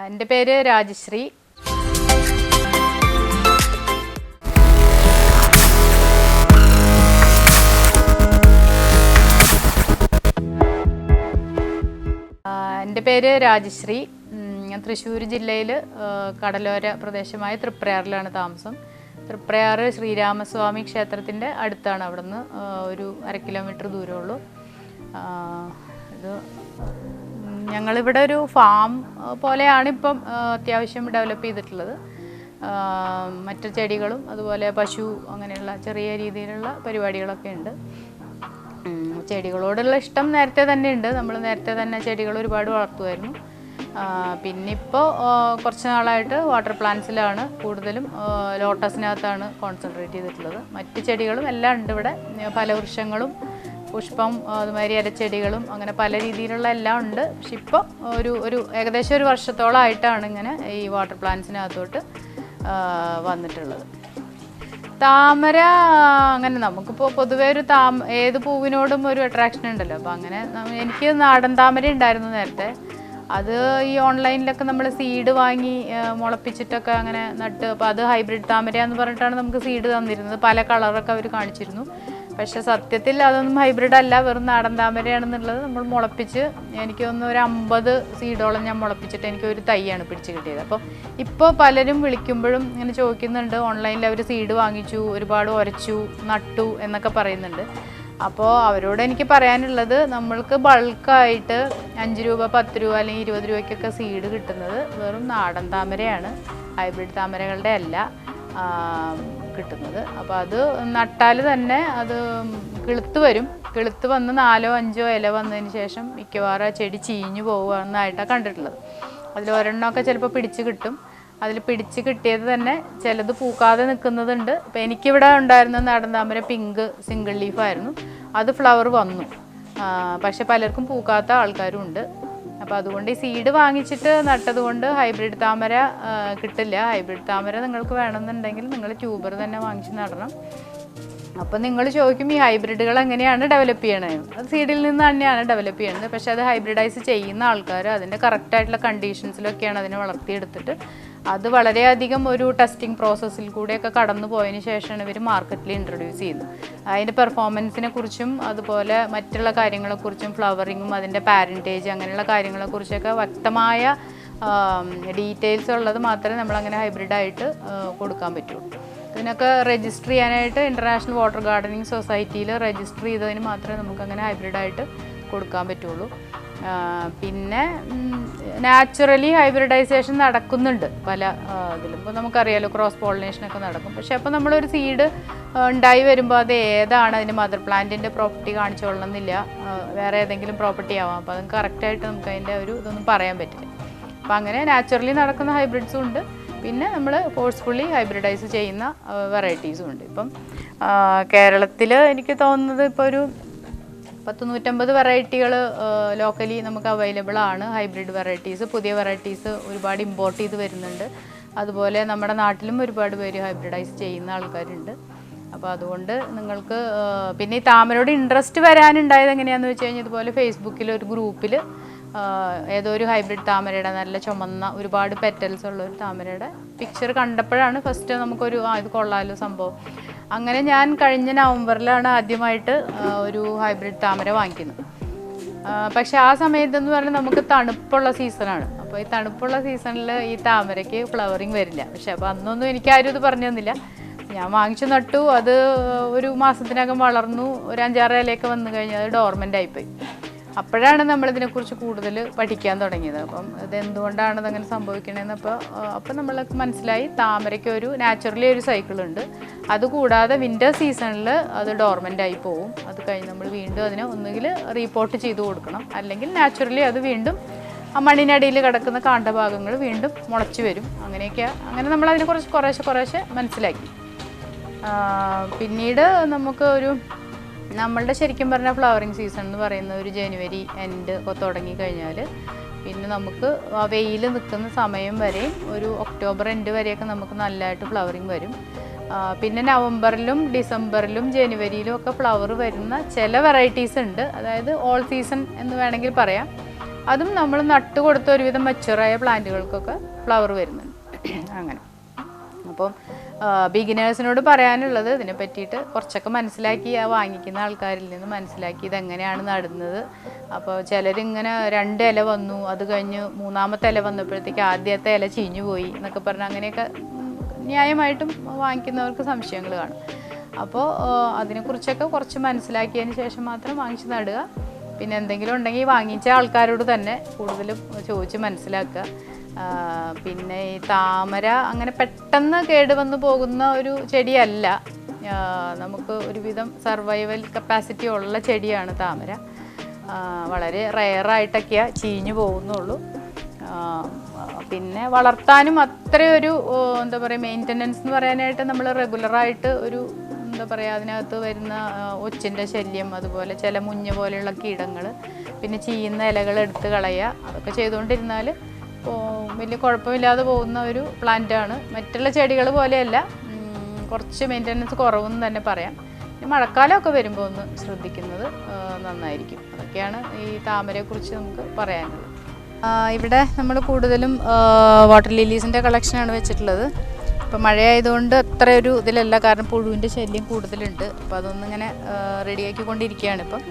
എൻ്റെ പേര് രാജശ്രീ. ഞാൻ തൃശ്ശൂർ ജില്ലയിൽ കടലോര പ്രദേശമായ തൃപ്രയാറിലാണ് താമസം. തൃപ്രയാർ ശ്രീരാമസ്വാമി ക്ഷേത്രത്തിൻ്റെ അടുത്താണ്. അവിടെ നിന്ന് ഒരു 1/2 കിലോമീറ്റർ ദൂരമുള്ളൂ. ഇത് ഞങ്ങളിവിടെ ഒരു ഫാം പോലെയാണ് ഇപ്പം അത്യാവശ്യം ഡെവലപ്പ് ചെയ്തിട്ടുള്ളത്. മറ്റു ചെടികളും അതുപോലെ പശു അങ്ങനെയുള്ള ചെറിയ രീതിയിലുള്ള പരിപാടികളൊക്കെ ഉണ്ട്. ചെടികളോടുള്ള ഇഷ്ടം നേരത്തെ തന്നെ ഉണ്ട്. നമ്മൾ നേരത്തെ തന്നെ ചെടികൾ ഒരുപാട് വളർത്തുമായിരുന്നു. പിന്നിപ്പോൾ കുറച്ച് നാളായിട്ട് വാട്ടർ പ്ലാന്റ്സിലാണ് കൂടുതലും, ലോട്ടസിനകത്താണ് കോൺസെൻട്രേറ്റ് ചെയ്തിട്ടുള്ളത്. മറ്റ് ചെടികളും എല്ലാം ഉണ്ട് ഇവിടെ. ഫലവൃക്ഷങ്ങളും പുഷ്പം അതുമാതിരി ഇലച്ചെടികളും അങ്ങനെ പല രീതിയിലുള്ള എല്ലാം ഉണ്ട്. പക്ഷെ ഇപ്പോൾ ഒരു ഏകദേശം 1 വർഷത്തോളമായിട്ടാണ് ഇങ്ങനെ ഈ വാട്ടർ പ്ലാന്റ്സിനകത്തോട്ട് വന്നിട്ടുള്ളത്. താമര അങ്ങനെ നമുക്കിപ്പോൾ പൊതുവേ ഏത് പൂവിനോടും ഒരു അട്രാക്ഷൻ ഉണ്ടല്ലോ. അപ്പോൾ അങ്ങനെ എനിക്ക് നാടൻ താമര ഉണ്ടായിരുന്നു നേരത്തെ. അത് ഈ ഓൺലൈനിലൊക്കെ നമ്മൾ സീഡ് വാങ്ങി മുളപ്പിച്ചിട്ടൊക്കെ അങ്ങനെ നട്ട്, അപ്പോൾ അത് ഹൈബ്രിഡ് താമര എന്ന് പറഞ്ഞിട്ടാണ് നമുക്ക് സീഡ് തന്നിരുന്നത്. പല കളറൊക്കെ അവർ കാണിച്ചിരുന്നു. പക്ഷേ സത്യത്തിൽ അതൊന്നും ഹൈബ്രിഡ് അല്ല, വെറും നാടൻ താമരയാണെന്നുള്ളത്. നമ്മൾ മുളപ്പിച്ച് എനിക്ക് തോന്നുന്നു ഒരു 50 സീഡോളം ഞാൻ മുളപ്പിച്ചിട്ട് എനിക്ക് ഒരു തൈയാണ് പിടിച്ച് കിട്ടിയത്. അപ്പോൾ ഇപ്പോൾ പലരും വിളിക്കുമ്പോഴും ഇങ്ങനെ ചോദിക്കുന്നുണ്ട്, ഓൺലൈനിൽ അവർ സീഡ് വാങ്ങിച്ചു, ഒരുപാട് ഉരച്ചു നട്ടു എന്നൊക്കെ പറയുന്നുണ്ട്. അപ്പോൾ അവരോട് എനിക്ക് പറയാനുള്ളത്, നമ്മൾക്ക് ബൾക്കായിട്ട് 5 രൂപ 10 രൂപ അല്ലെങ്കിൽ 20 രൂപയ്ക്കൊക്കെ സീഡ് കിട്ടുന്നത് വെറും നാടൻ താമരയാണ്, ഹൈബ്രിഡ് താമരകളുടെ അല്ല കിട്ടുന്നത്. അപ്പോൾ അത് നട്ടാൽ തന്നെ അത് കിളുത്ത് വരും. കിളുത്ത് വന്ന് 4-5 ഇല വന്നതിന് ശേഷം മിക്കവാറും ആ ചെടി ചീഞ്ഞു പോകുന്നതായിട്ടാണ് കണ്ടിട്ടുള്ളത്. അതിൽ ഒരെണ്ണമൊക്കെ ചിലപ്പോൾ പിടിച്ച് കിട്ടും. അതിൽ പിടിച്ച് കിട്ടിയത് തന്നെ ചിലത് പൂക്കാതെ നിൽക്കുന്നതുണ്ട്. ഇപ്പോൾ എനിക്കിവിടെ ഉണ്ടായിരുന്ന നാടൻ താമര പിങ്ക് സിംഗിൾ ലീഫായിരുന്നു. അത് ഫ്ലവർ വന്നു, പക്ഷെ പലർക്കും പൂക്കാത്ത ആൾക്കാരും ഉണ്ട്. അപ്പോൾ അതുകൊണ്ട് ഈ സീഡ് വാങ്ങിച്ചിട്ട് നട്ടത് കൊണ്ട് ഹൈബ്രിഡ് താമര കിട്ടില്ല. ഹൈബ്രിഡ് താമര നിങ്ങൾക്ക് വേണമെന്നുണ്ടെങ്കിൽ നിങ്ങൾ ട്യൂബർ തന്നെ വാങ്ങിച്ച് നടണം. അപ്പോൾ നിങ്ങൾ ചോദിക്കും, ഈ ഹൈബ്രിഡുകൾ എങ്ങനെയാണ് ഡെവലപ്പ് ചെയ്യണത്? അത് സീഡിൽ നിന്ന് തന്നെയാണ് ഡെവലപ്പ് ചെയ്യുന്നത്. പക്ഷേ അത് ഹൈബ്രിഡൈസ് ചെയ്യുന്ന ആൾക്കാർ അതിൻ്റെ കറക്റ്റായിട്ടുള്ള കണ്ടീഷൻസിലൊക്കെയാണ് അതിനെ വളർത്തിയെടുത്തിട്ട് അത് വളരെയധികം ഒരു ടെസ്റ്റിംഗ് പ്രോസസ്സിൽ കൂടെയൊക്കെ കടന്നു പോയതിന് ശേഷമാണ് ഇവർ മാർക്കറ്റിൽ ഇൻട്രൊഡ്യൂസ് ചെയ്യുന്നത്. അതിൻ്റെ പെർഫോമൻസിനെ കുറിച്ചും അതുപോലെ മറ്റുള്ള കാര്യങ്ങളെക്കുറിച്ചും ഫ്ലവറിങ്ങും അതിൻ്റെ പാരൻറ്റേജ് അങ്ങനെയുള്ള കാര്യങ്ങളെക്കുറിച്ചൊക്കെ വ്യക്തമായ ഡീറ്റെയിൽസ് ഉള്ളത് മാത്രമേ നമ്മളങ്ങനെ ഹൈബ്രിഡായിട്ട് കൊടുക്കാൻ പറ്റുള്ളൂ. ഇതിനൊക്കെ രജിസ്റ്റർ ചെയ്യാനായിട്ട് ഇൻ്റർനാഷണൽ വാട്ടർ ഗാർഡനിങ് സൊസൈറ്റിയിൽ രജിസ്റ്റർ ചെയ്തതിന് മാത്രമേ നമുക്കങ്ങനെ ഹൈബ്രിഡായിട്ട് കൊടുക്കാൻ പറ്റുള്ളൂ. പിന്നെ നാച്ചുറലി ഹൈബ്രിഡൈസേഷൻ നടക്കുന്നുണ്ട് പല ഇതിലും. ഇപ്പോൾ നമുക്കറിയാലോ ക്രോസ് പോളിനേഷനൊക്കെ നടക്കും. പക്ഷേ അപ്പോൾ നമ്മളൊരു സീഡ് ഉണ്ടായി വരുമ്പോൾ അത് ഏതാണ്, അതിൻ്റെ മദർ പ്ലാന്റിൻ്റെ പ്രോപ്പർട്ടി കാണിച്ചോളണമെന്നില്ല, വേറെ ഏതെങ്കിലും പ്രോപ്പർട്ടി ആവാം. അപ്പോൾ അത് കറക്റ്റായിട്ട് നമുക്ക് അതിൻ്റെ ഇതൊന്നും പറയാൻ പറ്റില്ല. അപ്പോൾ അങ്ങനെ നാച്ചുറലി നടക്കുന്ന ഹൈബ്രിഡ്സും ഉണ്ട്, പിന്നെ നമ്മൾ ഫോഴ്സ്ഫുള്ളി ഹൈബ്രിഡൈസ് ചെയ്യുന്ന വെറൈറ്റീസും ഉണ്ട്. ഇപ്പം കേരളത്തിൽ എനിക്ക് തോന്നുന്നത് ഇപ്പോൾ ഒരു 150 വെറൈറ്റികൾ ലോക്കലി നമുക്ക് അവൈലബിൾ ആണ്. ഹൈബ്രിഡ് വെറൈറ്റീസ്, പുതിയ വെറൈറ്റീസ് ഒരുപാട് ഇമ്പോർട്ട് ചെയ്ത് വരുന്നുണ്ട്. അതുപോലെ നമ്മുടെ നാട്ടിലും ഒരുപാട് പേര് ഹൈബ്രിഡൈസ് ചെയ്യുന്ന ആൾക്കാരുണ്ട്. അപ്പോൾ അതുകൊണ്ട് നിങ്ങൾക്ക് പിന്നെ ഈ താമരയോട് ഇൻട്രസ്റ്റ് വരാനുണ്ടായത് എങ്ങനെയാണെന്ന് വെച്ച് കഴിഞ്ഞാൽ, ഇതുപോലെ ഫേസ്ബുക്കിൽ ഒരു ഗ്രൂപ്പിൽ ഏതോ ഒരു ഹൈബ്രിഡ് താമരയുടെ നല്ല ചുമന്ന ഒരുപാട് പെറ്റൽസ് ഉള്ള ഒരു താമരയുടെ പിക്ചർ കണ്ടപ്പോഴാണ് ഫസ്റ്റ് നമുക്കൊരു ഇത് കൊള്ളാലോ സംഭവം. അങ്ങനെ ഞാൻ കഴിഞ്ഞ നവംബറിലാണ് ആദ്യമായിട്ട് ഒരു ഹൈബ്രിഡ് താമര വാങ്ങിക്കുന്നത്. പക്ഷെ ആ സമയത്തെന്ന് പറഞ്ഞാൽ നമുക്ക് തണുപ്പുള്ള സീസണാണ്. അപ്പോൾ ഈ തണുപ്പുള്ള സീസണിൽ ഈ താമരയ്ക്ക് ഫ്ലവറിങ് വരില്ല. പക്ഷെ അപ്പോൾ അന്നൊന്നും എനിക്കാരും ഇത് പറഞ്ഞു തന്നില്ല. ഞാൻ വാങ്ങിച്ചു നട്ടു, അത് ഒരു മാസത്തിനകം വളർന്നു, ഒരു 5-6 ഇലയൊക്കെ വന്നു കഴിഞ്ഞാൽ അത് ഡോർമെൻ്റ് ആയിപ്പോയി. അപ്പോഴാണ് നമ്മളിതിനെക്കുറിച്ച് കൂടുതൽ പഠിക്കാൻ തുടങ്ങിയത്. അപ്പം ഇതെന്തുകൊണ്ടാണ് ഇതങ്ങനെ സംഭവിക്കണതെന്ന് അപ്പോൾ നമ്മൾക്ക് മനസ്സിലായി, താമരയ്ക്ക് ഒരു നാച്ചുറലി ഒരു സൈക്കിളുണ്ട്. അതുകൂടാതെ വിൻ്റർ സീസണിൽ അത് ഡോർമെൻ്റായി പോവും. അത് കഴിഞ്ഞ് നമ്മൾ വീണ്ടും അതിനെ ഒന്നുകിൽ റീപോർട്ട് ചെയ്ത് കൊടുക്കണം, അല്ലെങ്കിൽ നാച്ചുറലി അത് വീണ്ടും ആ മണ്ണിനടിയിൽ കിടക്കുന്ന കാണ്ഡഭാഗങ്ങൾ വീണ്ടും മുളച്ച് വരും. അങ്ങനെ നമ്മളതിനെക്കുറിച്ച് കുറേശ്ശെ മനസ്സിലാക്കി. പിന്നീട് നമുക്ക് നമ്മളുടെ ശരിക്കും പറഞ്ഞാൽ ഫ്ലവറിങ് സീസൺ എന്ന് പറയുന്നത് ഒരു ജനുവരി എൻഡ് തുടങ്ങി കഴിഞ്ഞാൽ പിന്നെ നമുക്ക് ആ വെയിൽ നിൽക്കുന്ന സമയം വരെയും ഒരു ഒക്ടോബർ എൻഡ് വരെയൊക്കെ നമുക്ക് നല്ലതായിട്ട് ഫ്ലവറിങ് വരും. പിന്നെ നവംബറിലും ഡിസംബറിലും ജനുവരിയിലും ഒക്കെ ഫ്ലവർ വരുന്ന ചില വെറൈറ്റീസ് ഉണ്ട്. അതായത് ഓൾ സീസൺ എന്ന് വേണമെങ്കിൽ പറയാം. അതും നമ്മൾ നട്ട് കൊടുത്ത ഒരുവിധം മച്ചുറായ പ്ലാന്റുകൾക്കൊക്കെ ഫ്ലവർ വരുന്നുണ്ട്. അങ്ങനെ അപ്പം ബിഗിനേഴ്സിനോട് പറയാനുള്ളത് ഇതിനെ പറ്റിയിട്ട് കുറച്ചൊക്കെ മനസ്സിലാക്കി വാങ്ങിക്കുന്ന ആൾക്കാരിൽ നിന്ന് മനസ്സിലാക്കി ഇതെങ്ങനെയാണ് നടുന്നത്. അപ്പോൾ ചിലരിങ്ങനെ 2 ഇല വന്നു, അത് കഴിഞ്ഞ് 3ാമത്തെ ഇല വന്നപ്പോഴത്തേക്ക് ആദ്യത്തെ ഇല ചീഞ്ഞു പോയി എന്നൊക്കെ പറഞ്ഞാൽ അങ്ങനെയൊക്കെ ന്യായമായിട്ടും വാങ്ങിക്കുന്നവർക്ക് സംശയങ്ങൾ കാണും. അപ്പോൾ അതിനെക്കുറിച്ചൊക്കെ കുറച്ച് മനസ്സിലാക്കിയതിന് ശേഷം മാത്രം വാങ്ങിച്ച് നടുക. പിന്നെ എന്തെങ്കിലും ഉണ്ടെങ്കിൽ വാങ്ങിച്ച ആൾക്കാരോട് തന്നെ കൂടുതലും ചോദിച്ച് മനസ്സിലാക്കുക. പിന്നെ ഈ താമര അങ്ങനെ പെട്ടെന്ന് കേടുവന്ന് പോകുന്ന ഒരു ചെടിയല്ല. നമുക്ക് ഒരുവിധം സർവൈവൽ കപ്പാസിറ്റി ഉള്ള ചെടിയാണ് താമര. വളരെ റെയറായിട്ടൊക്കെയാണ് ചീഞ്ഞു പോകുന്നുള്ളൂ. പിന്നെ വളർത്താനും അത്രയൊരു എന്താ പറയുക മെയിൻ്റനൻസ് എന്ന് പറയാനായിട്ട് നമ്മൾ റെഗുലറായിട്ട് ഒരു എന്താ പറയുക അതിനകത്ത് വരുന്ന ഒച്ചിൻ്റെ ശല്യം, അതുപോലെ ചില മുഞ്ഞ പോലെയുള്ള കീടങ്ങൾ, പിന്നെ ചീയുന്ന ഇലകൾ എടുത്ത് കളയുക, അതൊക്കെ ചെയ്തുകൊണ്ടിരുന്നാൽ വലിയ കുഴപ്പമില്ലാതെ പോകുന്ന ഒരു പ്ലാന്റാണ്. മറ്റുള്ള ചെടികൾ പോലെയല്ല, കുറച്ച് മെയിൻ്റനൻസ് കുറവെന്ന് തന്നെ പറയാം. മഴക്കാലമൊക്കെ വരുമ്പോൾ ഒന്ന് ശ്രദ്ധിക്കുന്നത് നന്നായിരിക്കും. അതൊക്കെയാണ് ഈ താമരയെക്കുറിച്ച് നമുക്ക് പറയാനുള്ളത്. ഇവിടെ നമ്മൾ കൂടുതലും വാട്ടർ ലില്ലീസിൻ്റെ കളക്ഷനാണ് വെച്ചിട്ടുള്ളത്. ഇപ്പോൾ മഴയായതുകൊണ്ട് അത്ര ഒരു ഇതിലല്ല, കാരണം പുഴുവിൻ്റെ ശല്യം കൂടുതലുണ്ട്. അപ്പോൾ അതൊന്നിങ്ങനെ റെഡിയാക്കിക്കൊണ്ടിരിക്കുകയാണ്. ഇപ്പം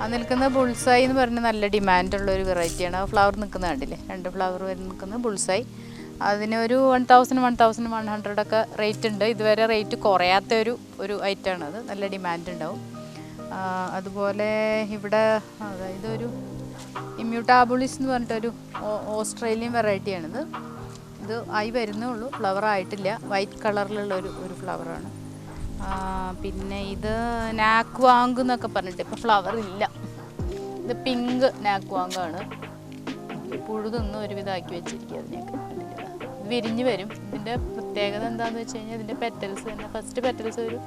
അത് നിൽക്കുന്ന ബുൾസായി എന്ന് പറഞ്ഞാൽ നല്ല ഡിമാൻഡുള്ളൊരു വെറൈറ്റിയാണ്. ആ ഫ്ലവർ നിൽക്കുന്ന കണ്ടില്ലേ, 2 ഫ്ലവർ വരുന്ന നിൽക്കുന്ന ബുൾസായി. അതിനൊരു 1,100 ഒക്കെ റേറ്റ് ഉണ്ട്. ഇതുവരെ റേറ്റ് കുറയാത്ത ഒരു ഐറ്റമാണത്. നല്ല ഡിമാൻഡ് ഉണ്ടാവും. അതുപോലെ ഇവിടെ അതായത് ഒരു ഇമ്മ്യൂട്ടാബുളിസ് എന്ന് പറഞ്ഞിട്ടൊരു ഓസ്ട്രേലിയൻ വെറൈറ്റിയാണിത്. ഇത് ആയി വരുന്നേ ഉള്ളൂ, ഫ്ലവർ ആയിട്ടില്ല. വൈറ്റ് കളറിലുള്ള ഒരു ഫ്ലവറാണ്. പിന്നെ ഇത് നാക്വാങ്ക് എന്നൊക്കെ പറഞ്ഞിട്ട് ഇപ്പോൾ ഫ്ലവർ ഇല്ല. ഇത് പിങ്ക് നാക്വാങ്കാണ്. പുഴു തിന്ന് ഒരുവിധമാക്കി വെച്ചിരിക്കുക. അതിനൊക്കെ വിരിഞ്ഞ് വരും. ഇതിൻ്റെ പ്രത്യേകത എന്താണെന്ന് വെച്ച് കഴിഞ്ഞാൽ ഇതിൻ്റെ പെറ്റൽസ് തന്നെ ഫസ്റ്റ് പെറ്റൽസ് ഒരു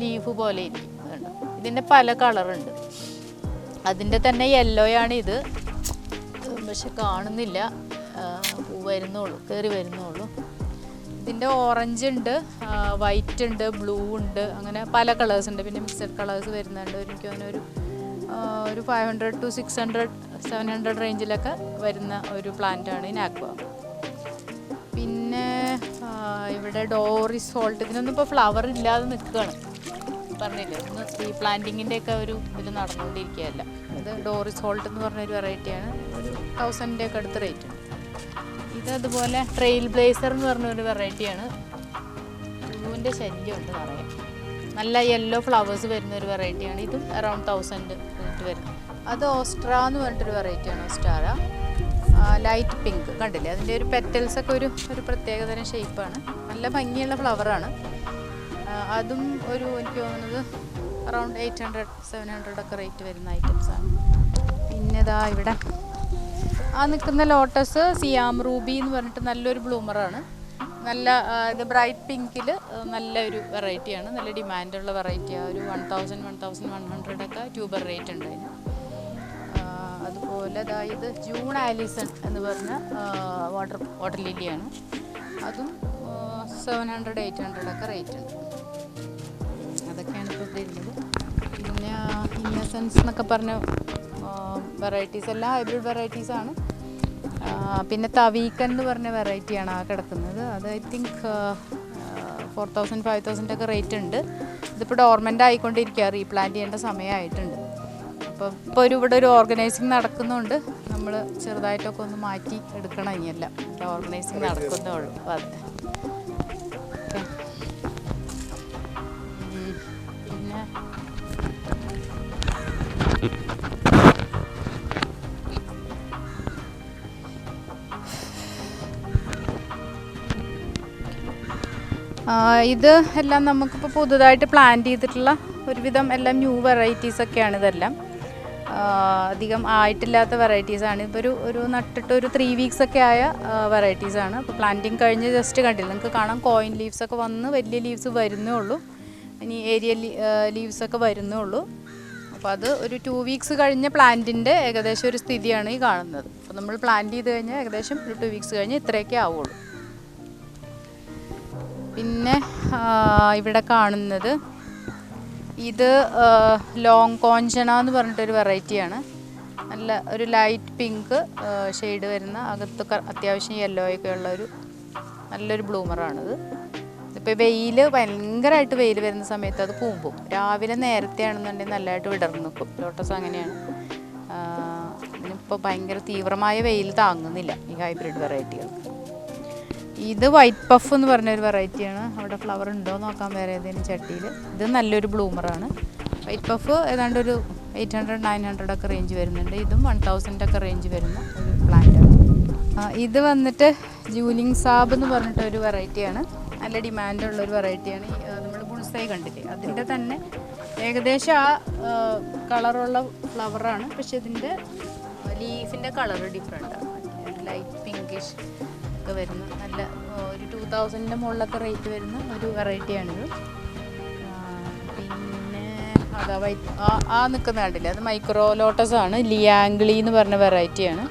ലീഫ് പോലെ ഇരിക്കും. അതുകൊണ്ട് ഇതിൻ്റെ പല കളറുണ്ട്. അതിൻ്റെ തന്നെ യെല്ലോയാണ് ഇത്, പക്ഷെ കാണുന്നില്ല. പൂ വരുന്നുള്ളൂ, കയറി വരുന്നുള്ളൂ. ഇതിൻ്റെ ഓറഞ്ച് ഉണ്ട്, വൈറ്റ് ഉണ്ട്, ബ്ലൂ ഉണ്ട്, അങ്ങനെ പല കളേഴ്സ് ഉണ്ട്. പിന്നെ മിക്സഡ് കളേഴ്സ് വരുന്നുണ്ട്. എനിക്ക് തോന്നുന്നു ഒരു 500 to 600, 700 റേഞ്ചിലൊക്കെ വരുന്ന ഒരു പ്ലാന്റാണ് ഈ നാക്വാ. പിന്നെ ഇവിടെ ഡോറിസ് ഹോൾട്ട്, ഇതിനൊന്നും ഇപ്പോൾ ഫ്ലവർ ഇല്ലാതെ നിൽക്കുകയാണ്. പറഞ്ഞില്ലേ, ഒന്ന് ഈ പ്ലാന്റിങ്ങിൻ്റെയൊക്കെ ഒരു ഇതിൽ നടന്നുകൊണ്ടിരിക്കുകയല്ല. ഇത് ഡോറിസ് ഹോൾട്ട് എന്ന് പറഞ്ഞൊരു വെറൈറ്റിയാണ്. ഒരു 1000 ഒക്കെ അടുത്ത് റേറ്റ് ഉണ്ട്. ഇതതുപോലെ ട്രെയിൽ ബ്ലേസർ എന്ന് പറഞ്ഞൊരു വെറൈറ്റിയാണ്. പൂവിൻ്റെ ശല്യമുണ്ട് നിറയെ. നല്ല യെല്ലോ ഫ്ലവേഴ്സ് വരുന്നൊരു വെറൈറ്റിയാണ്. ഇതും അറൗണ്ട് 1000 റേറ്റ് വരുന്നത്. അത് ഓസ്ട്ര എന്ന് പറഞ്ഞിട്ടൊരു വെറൈറ്റിയാണ്. ഓസ്റ്റാര ലൈറ്റ് പിങ്ക് കണ്ടില്ലേ, അതിൻ്റെ ഒരു പെറ്റൽസൊക്കെ ഒരു പ്രത്യേകതരം ഷേപ്പാണ്. നല്ല ഭംഗിയുള്ള ഫ്ലവറാണ്. അതും എനിക്ക് തോന്നുന്നത് അറൗണ്ട് 800, 700 ഒക്കെ റേറ്റ് വരുന്ന ഐറ്റംസാണ്. പിന്നെ ഇതാ ഇവിടെ നിൽക്കുന്ന ലോട്ടസ് സിയാം റൂബി എന്ന് പറഞ്ഞിട്ട് നല്ലൊരു ബ്ലൂമറാണ്. നല്ല ഇത് ബ്രൈറ്റ് പിങ്കിൽ നല്ലൊരു വെറൈറ്റിയാണ്. നല്ല ഡിമാൻഡുള്ള വെറൈറ്റിയാണ്. ഒരു 1,000, 1,100 ഒക്കെ ട്യൂബർ റേറ്റ് ഉണ്ട് അതിന്. അതുപോലെ ഇത് ജൂൺ ആലിസൺ എന്ന് പറഞ്ഞ വാട്ടർ ലില്ലിയാണ്. അതും 700, 800 ഒക്കെ റേറ്റ് ഉണ്ട്. അതൊക്കെയാണ് ഇപ്പോൾ ഇവിടെ ഇരുന്നത്. പിന്നെ ഇന്നസെൻസ് എന്നൊക്കെ പറഞ്ഞ വെറൈറ്റീസ് എല്ലാം ഹൈബ്രിഡ് വെറൈറ്റീസാണ്. പിന്നെ തവീക്കൻ എന്ന് പറഞ്ഞ വെറൈറ്റിയാണ് ആ കിടക്കുന്നത്. അത് ഐ തിങ്ക് 4,000, 5,000 ഒക്കെ റേറ്റ് ഉണ്ട്. ഇതിപ്പോൾ ഡോർമെൻ്റ് ആയിക്കൊണ്ടിരിക്കുക, റീപ്ലാന്റ് ചെയ്യേണ്ട സമയമായിട്ടുണ്ട്. ഇപ്പോൾ ഇവിടെ ഒരു ഓർഗനൈസിങ് നടക്കുന്നുണ്ട്. നമ്മൾ ചെറുതായിട്ടൊക്കെ ഒന്ന് മാറ്റി എടുക്കണം. ഇനിയല്ല ഓർഗനൈസിങ് നടക്കുന്നേ ഉള്ളൂ. അതെ. പിന്നെ ഇത് എല്ലാം നമുക്കിപ്പോൾ പുതുതായിട്ട് പ്ലാന്റ് ചെയ്തിട്ടുള്ള ഒരുവിധം എല്ലാം ന്യൂ വെറൈറ്റീസൊക്കെയാണ്. ഇതെല്ലാം അധികം ആയിട്ടില്ലാത്ത വെറൈറ്റീസാണ്. ഇപ്പോൾ ഒരു നട്ടിട്ട് ഒരു 3 weeks ഒക്കെ ആയ വെറൈറ്റീസാണ്. അപ്പോൾ പ്ലാന്റിങ് കഴിഞ്ഞ് ജസ്റ്റ് കണ്ടില്ല, നിങ്ങൾക്ക് കാണാം കോയിൻ ലീവ്സൊക്കെ വന്ന് വലിയ ലീവ്സ് വരുന്നേ ഉള്ളൂ. ഇനി ഏരിയ ലീവ്സൊക്കെ വരുന്നേ ഉള്ളൂ. അപ്പോൾ അത് ഒരു 2 weeks കഴിഞ്ഞ പ്ലാന്റിൻ്റെ ഏകദേശം ഒരു സ്ഥിതിയാണ് ഈ കാണുന്നത്. അപ്പോൾ നമ്മൾ പ്ലാന്റ് ചെയ്ത് കഴിഞ്ഞാൽ ഏകദേശം ഒരു 2 weeks കഴിഞ്ഞ് ഇത്രയൊക്കെ ആവുള്ളൂ. പിന്നെ ഇവിടെ കാണുന്നത് ഇത് ലോങ് കോഞ്ചണ എന്ന് പറഞ്ഞിട്ടൊരു വെറൈറ്റിയാണ്. നല്ല ഒരു ലൈറ്റ് പിങ്ക് ഷെയ്ഡ് വരുന്ന അകത്ത് അത്യാവശ്യം യെല്ലോ ഒക്കെ ഉള്ള ഒരു നല്ലൊരു ബ്ലൂമറാണിത്. ഇപ്പോൾ വെയിൽ ഭയങ്കരമായിട്ട് വെയിൽ വരുന്ന സമയത്ത് അത് പൂമ്പും. രാവിലെ നേരത്തെ ആണെന്നുണ്ടെങ്കിൽ നല്ലതായിട്ട് വിടർന്ന് നിൽക്കും. ലോട്ടസ് അങ്ങനെയാണ്. ഇതിനിപ്പോൾ ഭയങ്കര തീവ്രമായ വെയിൽ താങ്ങുന്നില്ല ഈ ഹൈബ്രിഡ് വെറൈറ്റികൾ. ഇത് വൈറ്റ് പഫ് എന്ന് പറഞ്ഞൊരു വെറൈറ്റിയാണ്. അവിടെ ഫ്ലവർ ഉണ്ടോ നോക്കാൻ വേറെ ഏതെങ്കിലും ചട്ടിയിൽ. ഇത് നല്ലൊരു ബ്ലൂമറാണ്. വൈറ്റ് പഫ് ഏതാണ്ട് ഒരു 800-900 ഒക്കെ റേഞ്ച് വരുന്നുണ്ട്. ഇതും 1000 ഒക്കെ റേഞ്ച് വരുന്ന ഒരു പ്ലാന്റാണ്. ഇത് വന്നിട്ട് ജൂലിംഗ് സാബ് എന്ന് പറഞ്ഞിട്ടൊരു വെറൈറ്റിയാണ്. നല്ല ഡിമാൻഡുള്ളൊരു വെറൈറ്റിയാണ്. നമ്മൾ ബുൾസൈ കണ്ടില്ലേ, അതിൻ്റെ തന്നെ ഏകദേശം ആ കളറുള്ള ഫ്ലവറാണ്. പക്ഷെ ഇതിൻ്റെ ലീഫിൻ്റെ കളർ ഡിഫറെൻ്റാണ്. ലൈറ്റ് പിങ്കിഷ് ഒക്കെ വരുന്ന നല്ല ഒരു 2000 മുകളിലൊക്കെ റേറ്റ് വരുന്ന ഒരു വെറൈറ്റിയാണിത്. പിന്നെ അതാ വൈറ്റ് ആ നിൽക്കുന്ന കണ്ടില്ലേ, അത് മൈക്രോ ലോട്ടസ് ആണ്. ലിയാംഗ്ലി എന്ന് പറഞ്ഞ വെറൈറ്റിയാണ്.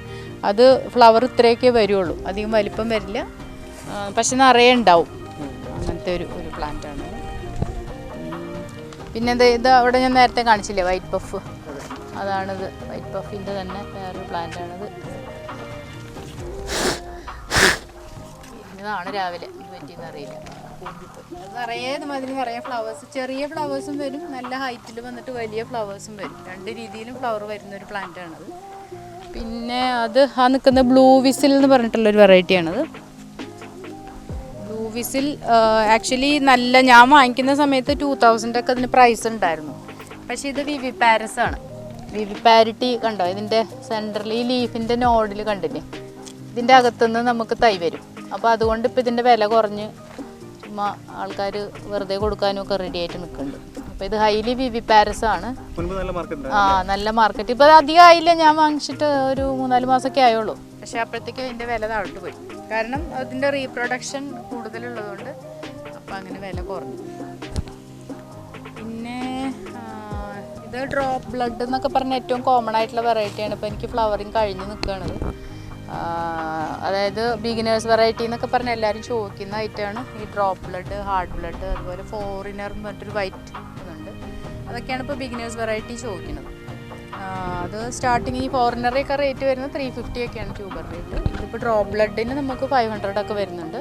അത് ഫ്ലവർ ഇത്രയൊക്കെ വരുള്ളൂ, അധികം വലിപ്പം വരില്ല. പക്ഷെ നിറയെ ഉണ്ടാവും. അങ്ങനത്തെ ഒരു പ്ലാന്റാണ്. പിന്നെ ഇത് അവിടെ ഞാൻ നേരത്തെ കാണിച്ചില്ലേ വൈറ്റ് പഫ്, അതാണിത്. വൈറ്റ് പഫിൻ്റെ തന്നെ വേറൊരു പ്ലാന്റാണിത്. ഇതാണ് രാവിലെ ഇത് പറ്റിയെന്ന് അറിയില്ല. നിറയെ ഇതുമാതിരി നിറയെ ഫ്ലവേഴ്സ്, ചെറിയ ഫ്ലവേഴ്സും വരും, നല്ല ഹൈറ്റിൽ വന്നിട്ട് വലിയ ഫ്ലവേഴ്സും വരും. രണ്ട് രീതിയിലും ഫ്ലവർ വരുന്ന ഒരു പ്ലാന്റാണത്. പിന്നെ അത് ആ നിൽക്കുന്ന ബ്ലൂ വിസിൽ എന്ന് പറഞ്ഞിട്ടുള്ളൊരു വെറൈറ്റിയാണത്. ബ്ലൂ വിസിൽ ആക്ച്വലി നല്ല, ഞാൻ വാങ്ങിക്കുന്ന സമയത്ത് 2000 ഒക്കെ അതിന് പ്രൈസ് ഉണ്ടായിരുന്നു. പക്ഷേ ഇത് വിവി പാരസ് ആണ്. വിവി പാരിറ്റി കണ്ടോ, ഇതിൻ്റെ സെൻറ്ററിൽ ഈ ലീഫിൻ്റെ നോഡിൽ കണ്ടില്ലേ, ഇതിൻ്റെ അകത്തുനിന്ന് നമുക്ക് തൈ വരും. അപ്പോൾ അതുകൊണ്ട് ഇപ്പോൾ ഇതിൻ്റെ വില കുറഞ്ഞ് ചുമ്മാ ആൾക്കാർ വെറുതെ കൊടുക്കാനും ഒക്കെ റെഡി ആയിട്ട് നിൽക്കുന്നുണ്ട്. അപ്പോൾ ഇത് ഹൈലി വിവി പാരസ് ആണ്. നല്ല മാർക്കറ്റ്. ഇപ്പോൾ അത് അധികം ആയില്ല, ഞാൻ വാങ്ങിച്ചിട്ട് ഒരു 3-4 മാസമൊക്കെ ആയുള്ളൂ. പക്ഷേ അപ്പോഴത്തേക്കും അതിൻ്റെ വില താഴോട്ട് പോയി. കാരണം അതിൻ്റെ റീപ്രൊഡക്ഷൻ കൂടുതലുള്ളതുകൊണ്ട് അപ്പോൾ അങ്ങനെ വില കുറഞ്ഞു. പിന്നെ ഇത് ഡ്രോപ്പ് ബ്ലഡ് എന്നൊക്കെ പറഞ്ഞ ഏറ്റവും കോമൺ ആയിട്ടുള്ള വെറൈറ്റിയാണ്. ഇപ്പോൾ എനിക്ക് ഫ്ലവറിങ് കഴിഞ്ഞ് നിൽക്കുകയാണത്. അതായത് ബിഗിനേഴ്സ് വെറൈറ്റി എന്നൊക്കെ പറഞ്ഞാൽ എല്ലാവരും ചോദിക്കുന്ന ഐറ്റമാണ് ഈ ഡ്രോപ്പ് ബ്ലഡ്, ഹാർഡ് ബ്ലഡ്, അതുപോലെ ഫോറിനർ എന്ന് പറഞ്ഞിട്ടൊരു വൈറ്റ് ഇതുണ്ട്. അതൊക്കെയാണ് ഇപ്പോൾ ബിഗിനേഴ്സ് വെറൈറ്റി ചോദിക്കുന്നത്. അത് സ്റ്റാർട്ടിങ് ഈ ഫോറിനറൊക്കെ റേറ്റ് വരുന്നത് 350 ഒക്കെയാണ് ട്യൂബർ റേറ്റ്. ഇതിപ്പോൾ ഡ്രോപ്പ് ബ്ലഡിന് നമുക്ക് 500 ഒക്കെ വരുന്നുണ്ട്.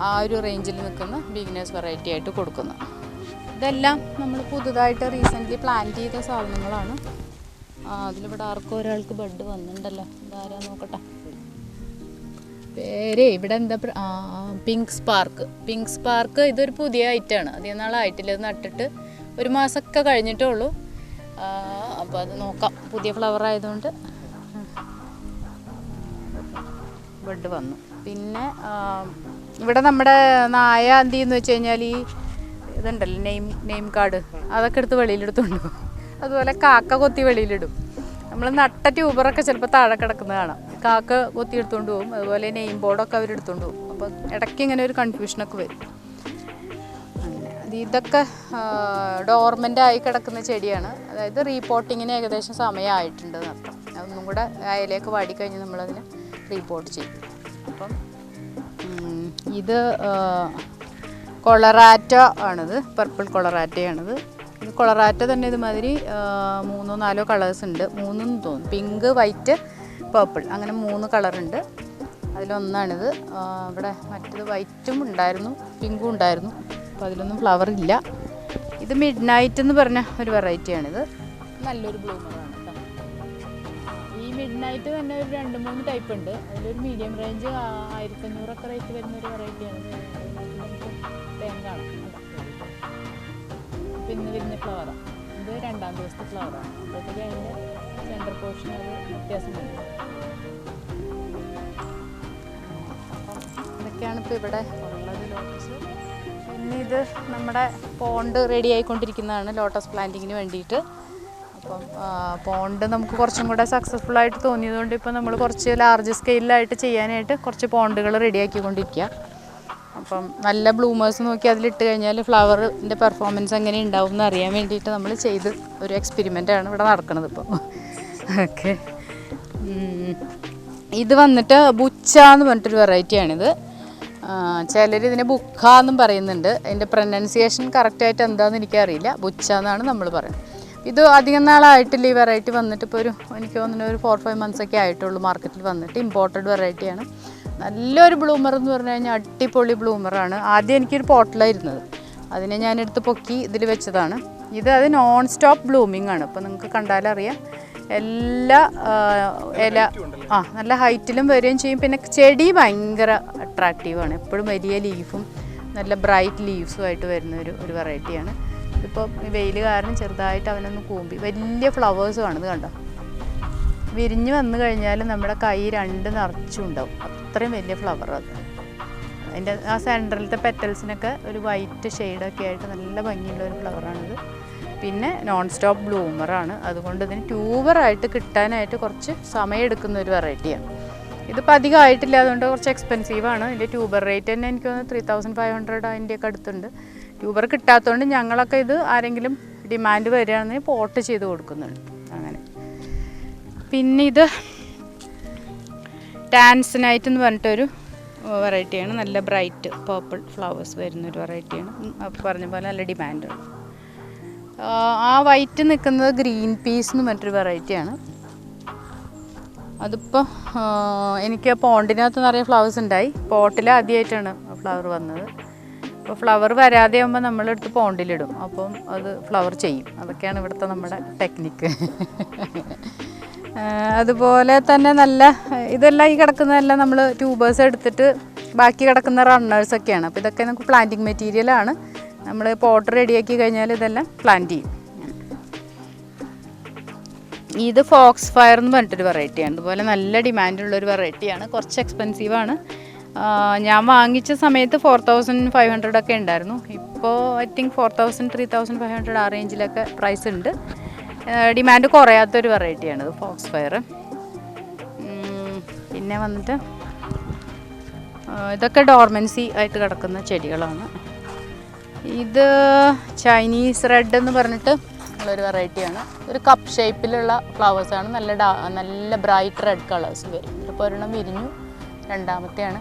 ആ ഒരു റേഞ്ചിൽ നിൽക്കുന്ന ബിഗിനേഴ്സ് വെറൈറ്റി ആയിട്ട് കൊടുക്കുന്നു. ഇതെല്ലാം നമ്മൾ പുതുതായിട്ട് റീസെൻ്റ്ലി പ്ലാന്റ് ചെയ്ത സാധനങ്ങളാണ്. അതിലിവിടെ ആർക്കും ഒരാൾക്ക് ബഡ് വന്നിട്ടുണ്ടല്ലോ, ഇതാരാ നോക്കട്ടെ പേര്. ഇവിടെ എന്താ പിങ്ക് സ്പാർക്ക്. ഇതൊരു പുതിയ ഐറ്റമാണ്. അധികം നാളായിട്ടില്ല, ഇത് നട്ടിട്ട് 1 മാസമൊക്കെ കഴിഞ്ഞിട്ടേ ഉള്ളൂ. അപ്പോൾ അത് നോക്കാം. പുതിയ ഫ്ലവർ ആയതുകൊണ്ട് ബഡ് വന്നു. പിന്നെ ഇവിടെ നമ്മുടെ നായ എന്ത് ചെയ്യുന്നു വെച്ച് കഴിഞ്ഞാൽ ഈ ഇതുണ്ടല്ലോ നെയിം കാർഡ്, അതൊക്കെ എടുത്ത് വെളിയിലെടുത്തുകൊണ്ട് പോകും. അതുപോലെ കാക്ക കൊത്തി വെളിയിലിടും. നമ്മൾ നട്ട ട്യൂബറൊക്കെ ചിലപ്പോൾ താഴെ കിടക്കുന്നത് കാണാം. കാക്ക കൊത്തി എടുത്തുകൊണ്ട് പോകും. അതുപോലെ നെയിം ബോർഡൊക്കെ അവരെടുത്തുകൊണ്ട് പോകും. അപ്പോൾ ഇടയ്ക്ക് ഇങ്ങനെ ഒരു കൺഫ്യൂഷനൊക്കെ വരും. അങ്ങനെ ഇതൊക്കെ ഡോർമെൻ്റ് ആയി കിടക്കുന്ന ചെടിയാണ്. അതായത് റീപോട്ടിങ്ങിന് ഏകദേശം സമയമായിട്ടുണ്ട് എന്നർത്ഥം. ഒന്നും കൂടെ അയലേക്ക് വാടിക്കഴിഞ്ഞ് നമ്മളതിനെ റീപോട്ട് ചെയ്യും. അപ്പം ഇത് കൊളറാറ്റ ആണിത്, പർപ്പിൾ കൊളറാറ്റയാണിത്. ഇത് കൊളറാറ്റ തന്നെ ഇതുമാതിരി 3-4 കളേഴ്സ് ഉണ്ട്. 3 തോന്നുന്നു, പിങ്ക്, വൈറ്റ്, പർപ്പിൾ, അങ്ങനെ 3 കളറുണ്ട്. അതിലൊന്നാണിത്. ഇവിടെ മറ്റേത് വൈറ്റും ഉണ്ടായിരുന്നു, പിങ്കും ഉണ്ടായിരുന്നു. അപ്പോൾ അതിലൊന്നും ഫ്ലവർ ഇല്ല. ഇത് മിഡ് നൈറ്റ് എന്ന് പറഞ്ഞ ഒരു വെറൈറ്റിയാണിത്. നല്ലൊരു ബ്ലൂമറാണ് കേട്ടോ. ഈ മിഡ് നൈറ്റ് തന്നെ ഒരു 2-3 ടൈപ്പ് ഉണ്ട്. അതിലൊരു മീഡിയം റേഞ്ച് 1500 ഒക്കെ റേറ്റ് വരുന്ന ഒരു വെറൈറ്റിയാണ്. തേങ്ങാണ് പിന്നെ വരുന്ന ഫ്ലവറാണ്. ഇത് 2ാം ദിവസത്തെ ഫ്ലവറാണ്. അപ്പോഴത്തേക്ക് അതിൻ്റെ സെൻറ്റർ പോർഷൻ അത് വ്യത്യാസം വരും. അപ്പം ഇതൊക്കെയാണ് ഇപ്പോൾ ഇവിടെ ഉള്ളത് ലോട്ടസ്. പിന്നെ ഇത് നമ്മുടെ പോണ്ട് റെഡി ആയിക്കൊണ്ടിരിക്കുന്നതാണ് ലോട്ടസ് പ്ലാന്റിങ്ങിന് വേണ്ടിയിട്ട്. അപ്പം പോണ്ട് നമുക്ക് കുറച്ചും കൂടെ സക്സസ്ഫുള്ളായിട്ട് തോന്നിയതുകൊണ്ട് ഇപ്പോൾ നമ്മൾ കുറച്ച് ലാർജ് സ്കെയിലായിട്ട് ചെയ്യാനായിട്ട് കുറച്ച് പോണ്ടുകൾ റെഡി ആക്കിക്കൊണ്ടിരിക്കുക. അപ്പം നല്ല ബ്ലൂമേഴ്സ് നോക്കി അതിലിട്ട് കഴിഞ്ഞാൽ ഫ്ലവറിൻ്റെ പെർഫോമൻസ് എങ്ങനെ ഉണ്ടാവും എന്ന് അറിയാൻ വേണ്ടിയിട്ട് നമ്മൾ ചെയ്ത് ഒരു എക്സ്പെരിമെൻ്റാണ് ഇവിടെ നടക്കുന്നത് ഇപ്പോൾ. ഓക്കെ, ഇത് വന്നിട്ട് ബുച്ച എന്ന് പറഞ്ഞിട്ടൊരു വെറൈറ്റിയാണിത്. ചിലർ ഇതിനെ ബുക്ക എന്നും പറയുന്നുണ്ട്. അതിൻ്റെ പ്രൊനൗൺസിയേഷൻ കറക്റ്റായിട്ട് എന്താണെന്ന് എനിക്കറിയില്ല. ബുച്ച എന്നാണ് നമ്മൾ പറയുന്നത്. ഇത് അധികം നാളായിട്ടില്ല ഈ വെറൈറ്റി വന്നിട്ട്. ഇപ്പോൾ എനിക്ക് തോന്നുന്നു ഒരു 4-5 months ഒക്കെ ആയിട്ടുള്ളൂ മാർക്കറ്റിൽ വന്നിട്ട്. ഇമ്പോർട്ടഡ് വെറൈറ്റിയാണ്. നല്ലൊരു ബ്ലൂമർ എന്ന് പറഞ്ഞു കഴിഞ്ഞാൽ അടിപൊളി ബ്ലൂമറാണ്. ആദ്യം എനിക്കൊരു പോട്ടിലായിരുന്നത്, അതിനെ ഞാനെടുത്ത് പൊക്കി ഇതിൽ വെച്ചതാണ്. അത് നോൺ സ്റ്റോപ്പ് ബ്ലൂമിംഗ് ആണ്. ഇപ്പോൾ നിങ്ങൾക്ക് കണ്ടാലറിയാം എല്ലാ ഇല നല്ല ഹൈറ്റിലും വരികയും ചെയ്യും. പിന്നെ ചെടി ഭയങ്കര അട്രാക്റ്റീവാണ്. എപ്പോഴും വലിയ ലീഫും നല്ല ബ്രൈറ്റ് ലീവ്സുമായിട്ട് വരുന്ന ഒരു വെറൈറ്റിയാണ്. ഇതിപ്പോൾ വെയിൽ കാരണം ചെറുതായിട്ട് അവനൊന്ന് കൂമ്പി വലിയ ഫ്ലവേഴ്സുമാണ്. ഇത് കണ്ടോ, വിരിഞ്ഞ് വന്നു കഴിഞ്ഞാൽ നമ്മുടെ കൈ 2 നിറച്ചും ഉണ്ടാവും. അത്രയും വലിയ ഫ്ലവർ അത്. അതിൻ്റെ ആ സെൻറ്ററിലത്തെ പെറ്റൽസിനൊക്കെ ഒരു വൈറ്റ് ഷെയ്ഡൊക്കെ ആയിട്ട് നല്ല ഭംഗിയുള്ള ഒരു ഫ്ലവറാണിത്. പിന്നെ നോൺ സ്റ്റോപ്പ് ബ്ലൂമറാണ്. അതുകൊണ്ട് ഇതിന് ട്യൂബറായിട്ട് കിട്ടാനായിട്ട് കുറച്ച് സമയം എടുക്കുന്ന ഒരു വെറൈറ്റിയാണ്. ഇതിപ്പോൾ അധികം ആയിട്ടില്ല, അതുകൊണ്ട് കുറച്ച് എക്സ്പെൻസീവാണ്. ഇതിൻ്റെ ട്യൂബർ റേറ്റ് തന്നെ എനിക്ക് തോന്നുന്നു 3500 അതിൻ്റെയൊക്കെ അടുത്തുണ്ട്. ട്യൂബർ കിട്ടാത്തതുകൊണ്ട് ഞങ്ങളൊക്കെ ഇത് ആരെങ്കിലും ഡിമാൻഡ് വരികയാണെങ്കിൽ പോട്ട് ചെയ്ത് കൊടുക്കുന്നുണ്ട് അങ്ങനെ. പിന്നെ ഇത് ടാൻസനൈറ്റ് എന്ന് പറഞ്ഞിട്ടൊരു വെറൈറ്റിയാണ്. നല്ല ബ്രൈറ്റ് പേർപ്പിൾ ഫ്ലവേഴ്സ് വരുന്നൊരു വെറൈറ്റിയാണ്. അപ്പോൾ പറഞ്ഞ പോലെ നല്ല ഡിമാൻഡാണ്. ആ വൈറ്റ് നിൽക്കുന്നത് ഗ്രീൻ പീസ് എന്ന് പറഞ്ഞിട്ടൊരു വെറൈറ്റിയാണ്. അതിപ്പോൾ എനിക്ക് പോണ്ടിനകത്ത് നിറയെ ഫ്ലവേഴ്സ് ഉണ്ടായി. പോട്ടിൽ ആദ്യമായിട്ടാണ് ഫ്ലവർ വന്നത്. അപ്പോൾ ഫ്ലവർ വരാതെ ആകുമ്പോൾ നമ്മളെടുത്ത് പോണ്ടിലിടും, അപ്പം അത് ഫ്ലവർ ചെയ്യും. അതൊക്കെയാണ് ഇവിടുത്തെ നമ്മുടെ ടെക്നിക്ക്. അതുപോലെ തന്നെ നല്ല ഇതെല്ലാം ഈ കിടക്കുന്നതെല്ലാം നമ്മൾ ട്യൂബേഴ്സ് എടുത്തിട്ട് ബാക്കി കിടക്കുന്ന റണ്ണേഴ്സൊക്കെയാണ്. അപ്പോൾ ഇതൊക്കെ നമുക്ക് പ്ലാന്റിങ് മെറ്റീരിയലാണ്. നമ്മൾ പോട്ട് റെഡിയാക്കി കഴിഞ്ഞാൽ ഇതെല്ലാം പ്ലാന്റ് ചെയ്യും. ഇത് ഫോക്സ് ഫയർ എന്ന് പറഞ്ഞിട്ടൊരു വെറൈറ്റിയാണ്. അതുപോലെ നല്ല ഡിമാൻഡുള്ളൊരു വെറൈറ്റിയാണ്. കുറച്ച് എക്സ്പെൻസീവാണ്. ഞാൻ വാങ്ങിച്ച സമയത്ത് 4500 ഒക്കെ ഉണ്ടായിരുന്നു. ഇപ്പോൾ ഐ തിങ്ക് 4000-3500 ആ റേഞ്ചിലൊക്കെ പ്രൈസ് ഉണ്ട്. ഡിമാൻഡ് കുറയാത്തൊരു വെറൈറ്റിയാണിത് ഫോക്സ് ഫയർ. പിന്നെ വന്നിട്ട് ഇതൊക്കെ ഡോർമൻസി ആയിട്ട് കിടക്കുന്ന ചെടികളാണ്. ഇത് ചൈനീസ് റെഡ് എന്ന് പറഞ്ഞിട്ട് ഉള്ളൊരു വെറൈറ്റിയാണ്. ഒരു കപ്പ് ഷേപ്പിലുള്ള ഫ്ലവേഴ്സാണ്. നല്ല ബ്രൈറ്റ് റെഡ് കളേഴ്സ് വരും. ഇപ്പോൾ ഒരെണ്ണം വിരിഞ്ഞു, രണ്ടാമത്തെയാണ്.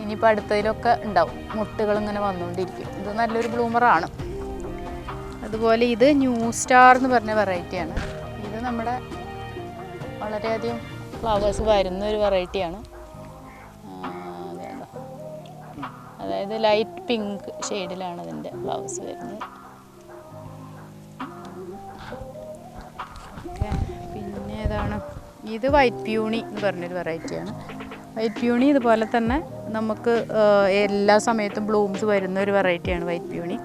ഇനിയിപ്പോൾ അടുത്തതിലൊക്കെ ഉണ്ടാവും. മുട്ടുകളിങ്ങനെ വന്നുകൊണ്ടിരിക്കും. ഇത് നല്ലൊരു ബ്ലൂമറാണ്. അതുപോലെ ഇത് ന്യൂ സ്റ്റാർ എന്ന് പറഞ്ഞ വെറൈറ്റിയാണ്. ഇത് നമ്മുടെ വളരെയധികം ഫ്ലവേഴ്സ് വരുന്ന ഒരു വെറൈറ്റിയാണ്. അതായത് ലൈറ്റ് പിങ്ക് ഷെയ്ഡിലാണ് അതിൻ്റെ ഫ്ലവേഴ്സ് വരുന്നത്. പിന്നെ ഏതാണ് ഇത് വൈറ്റ് പ്യൂണി എന്ന് പറഞ്ഞൊരു വെറൈറ്റിയാണ്. വൈറ്റ് പ്യൂണി ഇതുപോലെ തന്നെ നമുക്ക് എല്ലാ സമയത്തും ബ്ലൂംസ് വരുന്ന ഒരു വെറൈറ്റിയാണ് വൈറ്റ് പ്യൂണി.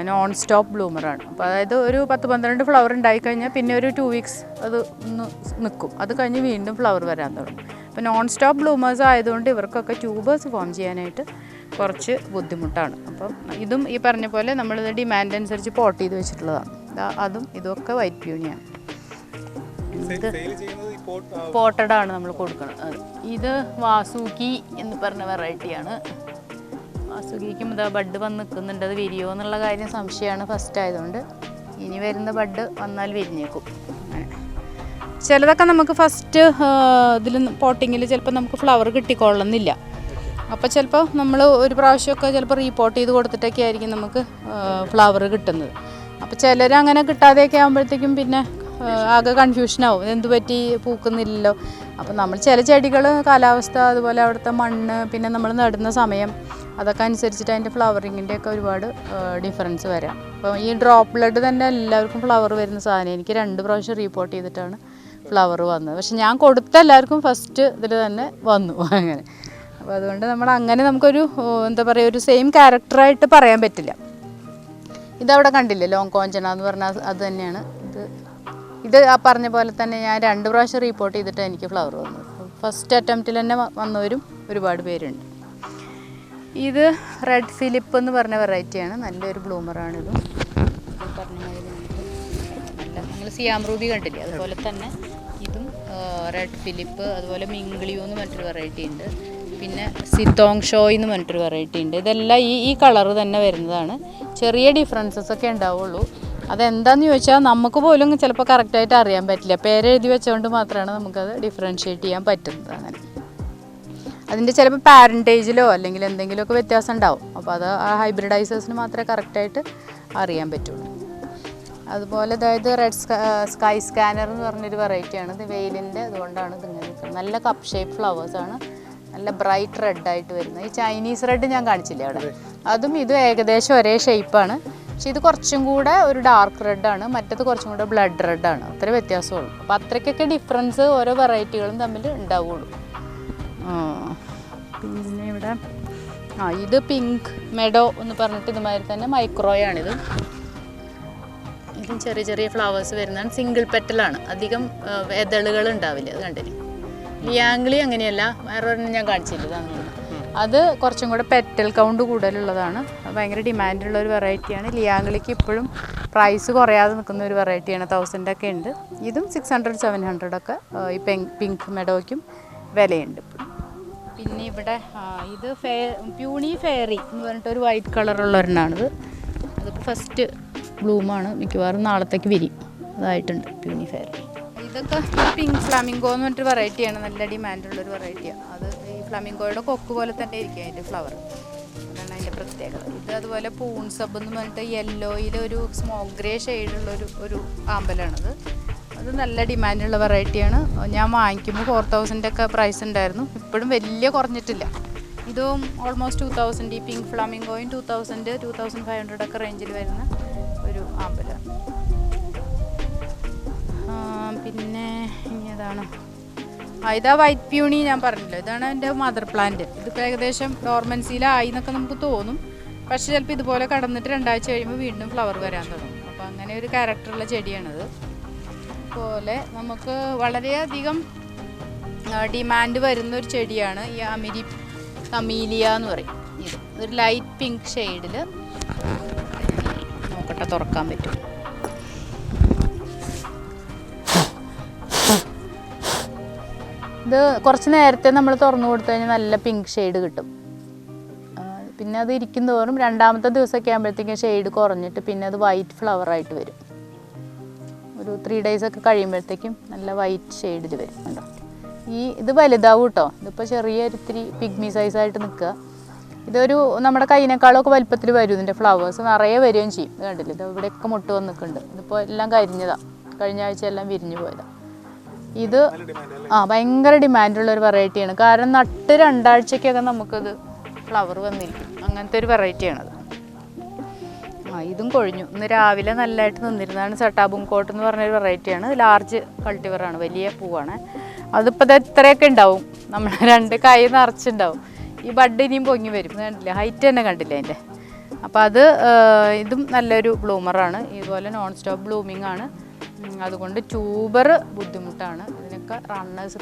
നോൺ സ്റ്റോപ്പ് ബ്ലൂമറാണ്. അപ്പോൾ അതായത് ഒരു 10-12 ഫ്ലവർ ഉണ്ടായിക്കഴിഞ്ഞാൽ പിന്നെ ഒരു 2 weeks അത് ഒന്ന് നിൽക്കും. അത് കഴിഞ്ഞ് വീണ്ടും ഫ്ലവർ വരാൻ തുടങ്ങും. അപ്പോൾ നോൺ സ്റ്റോപ്പ് ബ്ലൂമേഴ്സ് ആയതുകൊണ്ട് ഇവർക്കൊക്കെ ട്യൂബേഴ്സ് ഫോം ചെയ്യാനായിട്ട് കുറച്ച് ബുദ്ധിമുട്ടാണ്. അപ്പം ഇതും ഈ പറഞ്ഞ പോലെ നമ്മളിത് ഡിമാൻഡ് അനുസരിച്ച് പോട്ട് ചെയ്ത് വെച്ചിട്ടുള്ളതാണ്. അതും ഇതൊക്കെ വൈറ്റ് പ്യൂണിയാണ്. ഇത് പോട്ടഡാണ് നമ്മൾ കൊടുക്കുന്നത്. ഇത് വാസുകി എന്ന് പറഞ്ഞ വെറൈറ്റിയാണ്. വാസുകിക്കും ഇതാ ബഡ് വന്ന് നിൽക്കുന്നുണ്ട്. അത് വിരിയോ എന്നുള്ള കാര്യം സംശയമാണ് ഫസ്റ്റ് ആയതുകൊണ്ട്. ഇനി വരുന്ന ബഡ് വന്നാൽ വിരിഞ്ഞേക്കും. അങ്ങനെ ചിലതൊക്കെ നമുക്ക് ഫസ്റ്റ് ഇതിൽ പോട്ടിങ്ങിൽ ചിലപ്പോൾ നമുക്ക് ഫ്ലവർ കിട്ടിക്കൊള്ളുന്നില്ല. അപ്പോൾ ചിലപ്പോൾ നമ്മൾ ഒരു പ്രാവശ്യമൊക്കെ ചിലപ്പോൾ റീപോട്ട് ചെയ്ത് കൊടുത്തിട്ടൊക്കെ ആയിരിക്കും നമുക്ക് ഫ്ലവർ കിട്ടുന്നത്. അപ്പോൾ ചിലർ അങ്ങനെ കിട്ടാതെയൊക്കെ ആകുമ്പോഴത്തേക്കും പിന്നെ ആകെ കൺഫ്യൂഷനാവും, എന്ത് പറ്റി പൂക്കുന്നില്ലല്ലോ. അപ്പോൾ നമ്മൾ ചില ചെടികൾ കാലാവസ്ഥ, അതുപോലെ അവിടുത്തെ മണ്ണ്, പിന്നെ നമ്മൾ നടുന്ന സമയം, അതൊക്കെ അനുസരിച്ചിട്ട് അതിൻ്റെ ഫ്ലവറിങ്ങിൻ്റെ ഒക്കെ ഒരുപാട് ഡിഫറൻസ് വരാം. അപ്പോൾ ഈ ഡ്രോപ്പ് ബ്ലഡ് തന്നെ എല്ലാവർക്കും ഫ്ലവർ വരുന്ന സാധനം. എനിക്ക് 2 പ്രാവശ്യം റീപോർട്ട് ചെയ്തിട്ടാണ് ഫ്ലവർ വന്നത്. പക്ഷെ ഞാൻ കൊടുത്ത എല്ലാവർക്കും ഫസ്റ്റ് ഇതിൽ തന്നെ വന്നു അങ്ങനെ. അപ്പോൾ അതുകൊണ്ട് അങ്ങനെ നമുക്കൊരു എന്താ പറയുക, ഒരു സെയിം ക്യാരക്ടറായിട്ട് പറയാൻ പറ്റില്ല. ഇതവിടെ കണ്ടില്ലേ ലോങ് കോഞ്ചന എന്ന് പറഞ്ഞാൽ അത് തന്നെയാണ്. ഇത് ആ പറഞ്ഞ പോലെ തന്നെ ഞാൻ 2 പ്രാവശ്യം റീപോർട്ട് ചെയ്തിട്ട് എനിക്ക് ഫ്ലവർ വന്നത്. ഫസ്റ്റ് അറ്റംപ്റ്റിൽ തന്നെ വന്നവരും ഒരുപാട് പേരുണ്ട്. ഇത് റെഡ് ഫിലിപ്പ് എന്ന് പറഞ്ഞ വെറൈറ്റിയാണ്. നല്ലൊരു ബ്ലൂമറാണിതും. പറഞ്ഞ മാതിരി നല്ല നിങ്ങൾ സിയാം റൂബി കണ്ടില്ലേ, അതുപോലെ തന്നെ ഇതും റെഡ് ഫിലിപ്പ്. അതുപോലെ മിംഗ്ലിയോ എന്ന് പറഞ്ഞിട്ടൊരു വെറൈറ്റി ഉണ്ട്. പിന്നെ സിത്തോങ് ഷോയ് എന്ന് പറഞ്ഞിട്ടൊരു വെറൈറ്റി ഉണ്ട്. ഇതെല്ലാം ഈ കളറ് തന്നെ വരുന്നതാണ്. ചെറിയ ഡിഫറൻസസ് ഒക്കെ ഉണ്ടാവുള്ളൂ. അതെന്താണെന്ന് ചോദിച്ചാൽ നമുക്ക് പോലും ചിലപ്പോൾ കറക്റ്റായിട്ട് അറിയാൻ പറ്റില്ല. പേരെഴുതി വെച്ചുകൊണ്ട് മാത്രമാണ് നമുക്കത് ഡിഫറൻഷ്യേറ്റ് ചെയ്യാൻ പറ്റുന്നത്. അങ്ങനെ അതിൻ്റെ ചിലപ്പോൾ പാരൻറ്റേജിലോ അല്ലെങ്കിൽ എന്തെങ്കിലുമൊക്കെ വ്യത്യാസം ഉണ്ടാവും. അപ്പോൾ അത് ആ ഹൈബ്രിഡൈസേഴ്സിന് മാത്രമേ കറക്റ്റായിട്ട് അറിയാൻ പറ്റുള്ളൂ. അതുപോലെ അതായത് റെഡ് സ്കൈ സ്കാനർ എന്ന് പറഞ്ഞൊരു വെറൈറ്റിയാണ്. ഇത് വെയിലിൻ്റെ അതുകൊണ്ടാണ് ഇതിങ്ങനെ നിൽക്കുന്നത്. നല്ല കപ്പ് ഷേപ്പ് ഫ്ലവേഴ്സാണ്, നല്ല ബ്രൈറ്റ് റെഡായിട്ട് വരുന്നത്. ഈ ചൈനീസ് റെഡ് ഞാൻ കാണിച്ചില്ലേ അവിടെ, അതും ഇതും ഏകദേശം ഒരേ ഷേപ്പാണ്. പക്ഷെ ഇത് കുറച്ചും കൂടെ ഒരു ഡാർക്ക് റെഡാണ്, മറ്റത് കുറച്ചും കൂടെ ബ്ലഡ് റെഡാണ്. അത്ര വ്യത്യാസമുള്ളൂ. അപ്പോൾ അത്രയ്ക്കൊക്കെ ഡിഫറൻസ് ഓരോ വെറൈറ്റികളും തമ്മിൽ ഉണ്ടാവുള്ളൂ. പിന്നെ ഇവിടെ ഇത് പിങ്ക് മെഡോ എന്ന് പറഞ്ഞിട്ട് ഇതുമാതിരി തന്നെ മൈക്രോയാണിത്. ഇതും ചെറിയ ചെറിയ ഫ്ലവേഴ്സ് വരുന്നതാണ്. സിംഗിൾ പെറ്റലാണ്, അധികം എതളുകൾ ഉണ്ടാവില്ല. അത് കണ്ടില്ലേ. ലിയാംഗ്ലി അങ്ങനെയല്ല, വേറെ ഒരെണ്ണം ഞാൻ കാണിച്ചില്ല. അത് കുറച്ചും കൂടെ പെറ്റൽ കൗണ്ട് കൂടുതലുള്ളതാണ്. ഭയങ്കര ഡിമാൻഡുള്ള ഒരു വെറൈറ്റിയാണ്. ലിയാംഗ്ലിക്ക് ഇപ്പോഴും പ്രൈസ് കുറയാതെ നിൽക്കുന്ന ഒരു വെറൈറ്റിയാണ്. 1000 ഒക്കെ ഉണ്ട്. ഇതും 600-700 ഒക്കെ ഈ പിങ്ക് മെഡോയ്ക്കും വിലയുണ്ട്. പിന്നെ ഇവിടെ ഇത് പ്യൂണി ഫെയറി എന്ന് പറഞ്ഞിട്ടൊരു വൈറ്റ് കളറുള്ള ഒരെണ്ണമാണിത്. അതിപ്പോൾ ഫസ്റ്റ് ബ്ലൂമാണ്, മിക്കവാറും നാളത്തേക്ക് വിരിയും. അതായിട്ടുണ്ട് പ്യൂണി ഫെയറി. ഇതൊക്കെ പിങ്ക് ഫ്ലാമിംഗോ എന്ന് പറഞ്ഞിട്ട് വെറൈറ്റിയാണ്, നല്ല ഡിമാൻഡുള്ളൊരു വെറൈറ്റിയാണ്. അത് ഈ ഫ്ലാമിംഗോയുടെ കൊക്ക് പോലെ തന്നെ ഇരിക്കും അതിൻ്റെ ഫ്ലവർ, അതാണ് അതിൻ്റെ പ്രത്യേകത. ഇത് അതുപോലെ പൂൺ സബ് എന്ന് പറഞ്ഞിട്ട് യെല്ലോയിൽ ഒരു സ്മോക്ക് ഗ്രേ ഷെയ്ഡുള്ളൊരു ആമ്പലാണത്. അത് നല്ല ഡിമാൻഡുള്ള വെറൈറ്റിയാണ്. ഞാൻ വാങ്ങിക്കുമ്പോൾ 4000 ഒക്കെ പ്രൈസ് ഉണ്ടായിരുന്നു. ഇപ്പോഴും വലിയ കുറഞ്ഞിട്ടില്ല. ഇതും ഓൾമോസ്റ്റ് 2000, ഈ പിങ്ക് ഫ്ലാമിംഗോയും 2000-2500 ഒക്കെ റേഞ്ചിൽ വരുന്ന ഒരു ആമ്പലാണ്. പിന്നെ ഇനി ഏതാണ്, ഇതാ വൈറ്റ് പ്യൂണി ഞാൻ പറഞ്ഞല്ലോ. ഇതാണ് എൻ്റെ മദർ പ്ലാന്റ്. ഇതിപ്പോൾ ഏകദേശം ഡോർമൻസിയിലായി എന്നൊക്കെ നമുക്ക് തോന്നും. പക്ഷേ ചിലപ്പോൾ ഇതുപോലെ കടന്നിട്ട് 2 ആഴ്ച കഴിയുമ്പോൾ വീണ്ടും ഫ്ലവർ വരാൻ തുടങ്ങും. അപ്പോൾ അങ്ങനെ ഒരു ക്യാരക്ടറുള്ള ചെടിയാണിത്. അതുപോലെ നമുക്ക് വളരെയധികം ഡിമാൻഡ് വരുന്നൊരു ചെടിയാണ് ഈ കമീലിയ എന്ന് പറയും. ഇതൊരു ലൈറ്റ് പിങ്ക് ഷെയ്ഡിൽ, നോക്കട്ടെ തുറക്കാൻ പറ്റും. ഇത് കുറച്ച് നേരത്തെ നമ്മൾ തുറന്നു കൊടുത്തു കഴിഞ്ഞാൽ നല്ല പിങ്ക് ഷെയ്ഡ് കിട്ടും. പിന്നെ അത് ഇരിക്കും തോറും 2ാമത്തെ ദിവസമൊക്കെ ആകുമ്പോഴത്തേക്കും ഷെയ്ഡ് കുറഞ്ഞിട്ട് പിന്നെ അത് വൈറ്റ് ഫ്ലവറായിട്ട് വരും. ഒരു 3 days ഒക്കെ കഴിയുമ്പോഴത്തേക്കും നല്ല വൈറ്റ് ഷെയ്ഡിൽ വരും. കണ്ടോ, ഇത് വലുതാവും കേട്ടോ. ഇതിപ്പോൾ ചെറിയൊരിത്തിരി പിഗ്മി സൈസായിട്ട് നിൽക്കുക. ഇതൊരു നമ്മുടെ കൈനേക്കാളൊക്കെ വലിപ്പത്തിൽ വരും. ഇതിൻ്റെ ഫ്ലവേഴ്സ് നിറയെ വരികയും ചെയ്യും. ഇത് കണ്ടില്ല, ഇത് ഇവിടെയൊക്കെ മുട്ട് വന്നിട്ടുണ്ട്. ഇതിപ്പോൾ എല്ലാം കരിഞ്ഞതാണ്, കഴിഞ്ഞ ആഴ്ച എല്ലാം വിരിഞ്ഞു പോയതാണ്. ഇത് ഭയങ്കര ഡിമാൻഡുള്ളൊരു വെറൈറ്റിയാണ്. കാരണം നട്ട് 2 ആഴ്ചയ്ക്കൊക്കെ നമുക്കത് ഫ്ലവർ വന്നിരിക്കും. അങ്ങനത്തെ ഒരു വെറൈറ്റിയാണത്. ഇതും കൊഴിഞ്ഞു. ഇന്ന് രാവിലെ നല്ലതായിട്ട് നിന്നിരുന്നതാണ്. സട്ടാബുങ്കോട്ട് എന്ന് പറഞ്ഞൊരു വെറൈറ്റിയാണ്. ലാർജ് കൾട്ടിവറാണ്, വലിയ പൂവാണ്. അതിപ്പോൾ ഇത്രയൊക്കെ ഉണ്ടാവും, നമ്മൾ 2 കൈ നിറച്ചുണ്ടാവും. ഈ ബഡ് ഇനിയും പൊങ്ങി വരും. കണ്ടില്ല, ഹൈറ്റ് തന്നെ കണ്ടില്ല അതിൻ്റെ. അപ്പോൾ ഇതും നല്ലൊരു ബ്ലൂമറാണ്. ഇതുപോലെ നോൺ സ്റ്റോപ്പ് ബ്ലൂമിംഗ് ആണ്. അതുകൊണ്ട് ട്യൂബർ ബുദ്ധിമുട്ടാണ്. ഇതിനൊക്കെ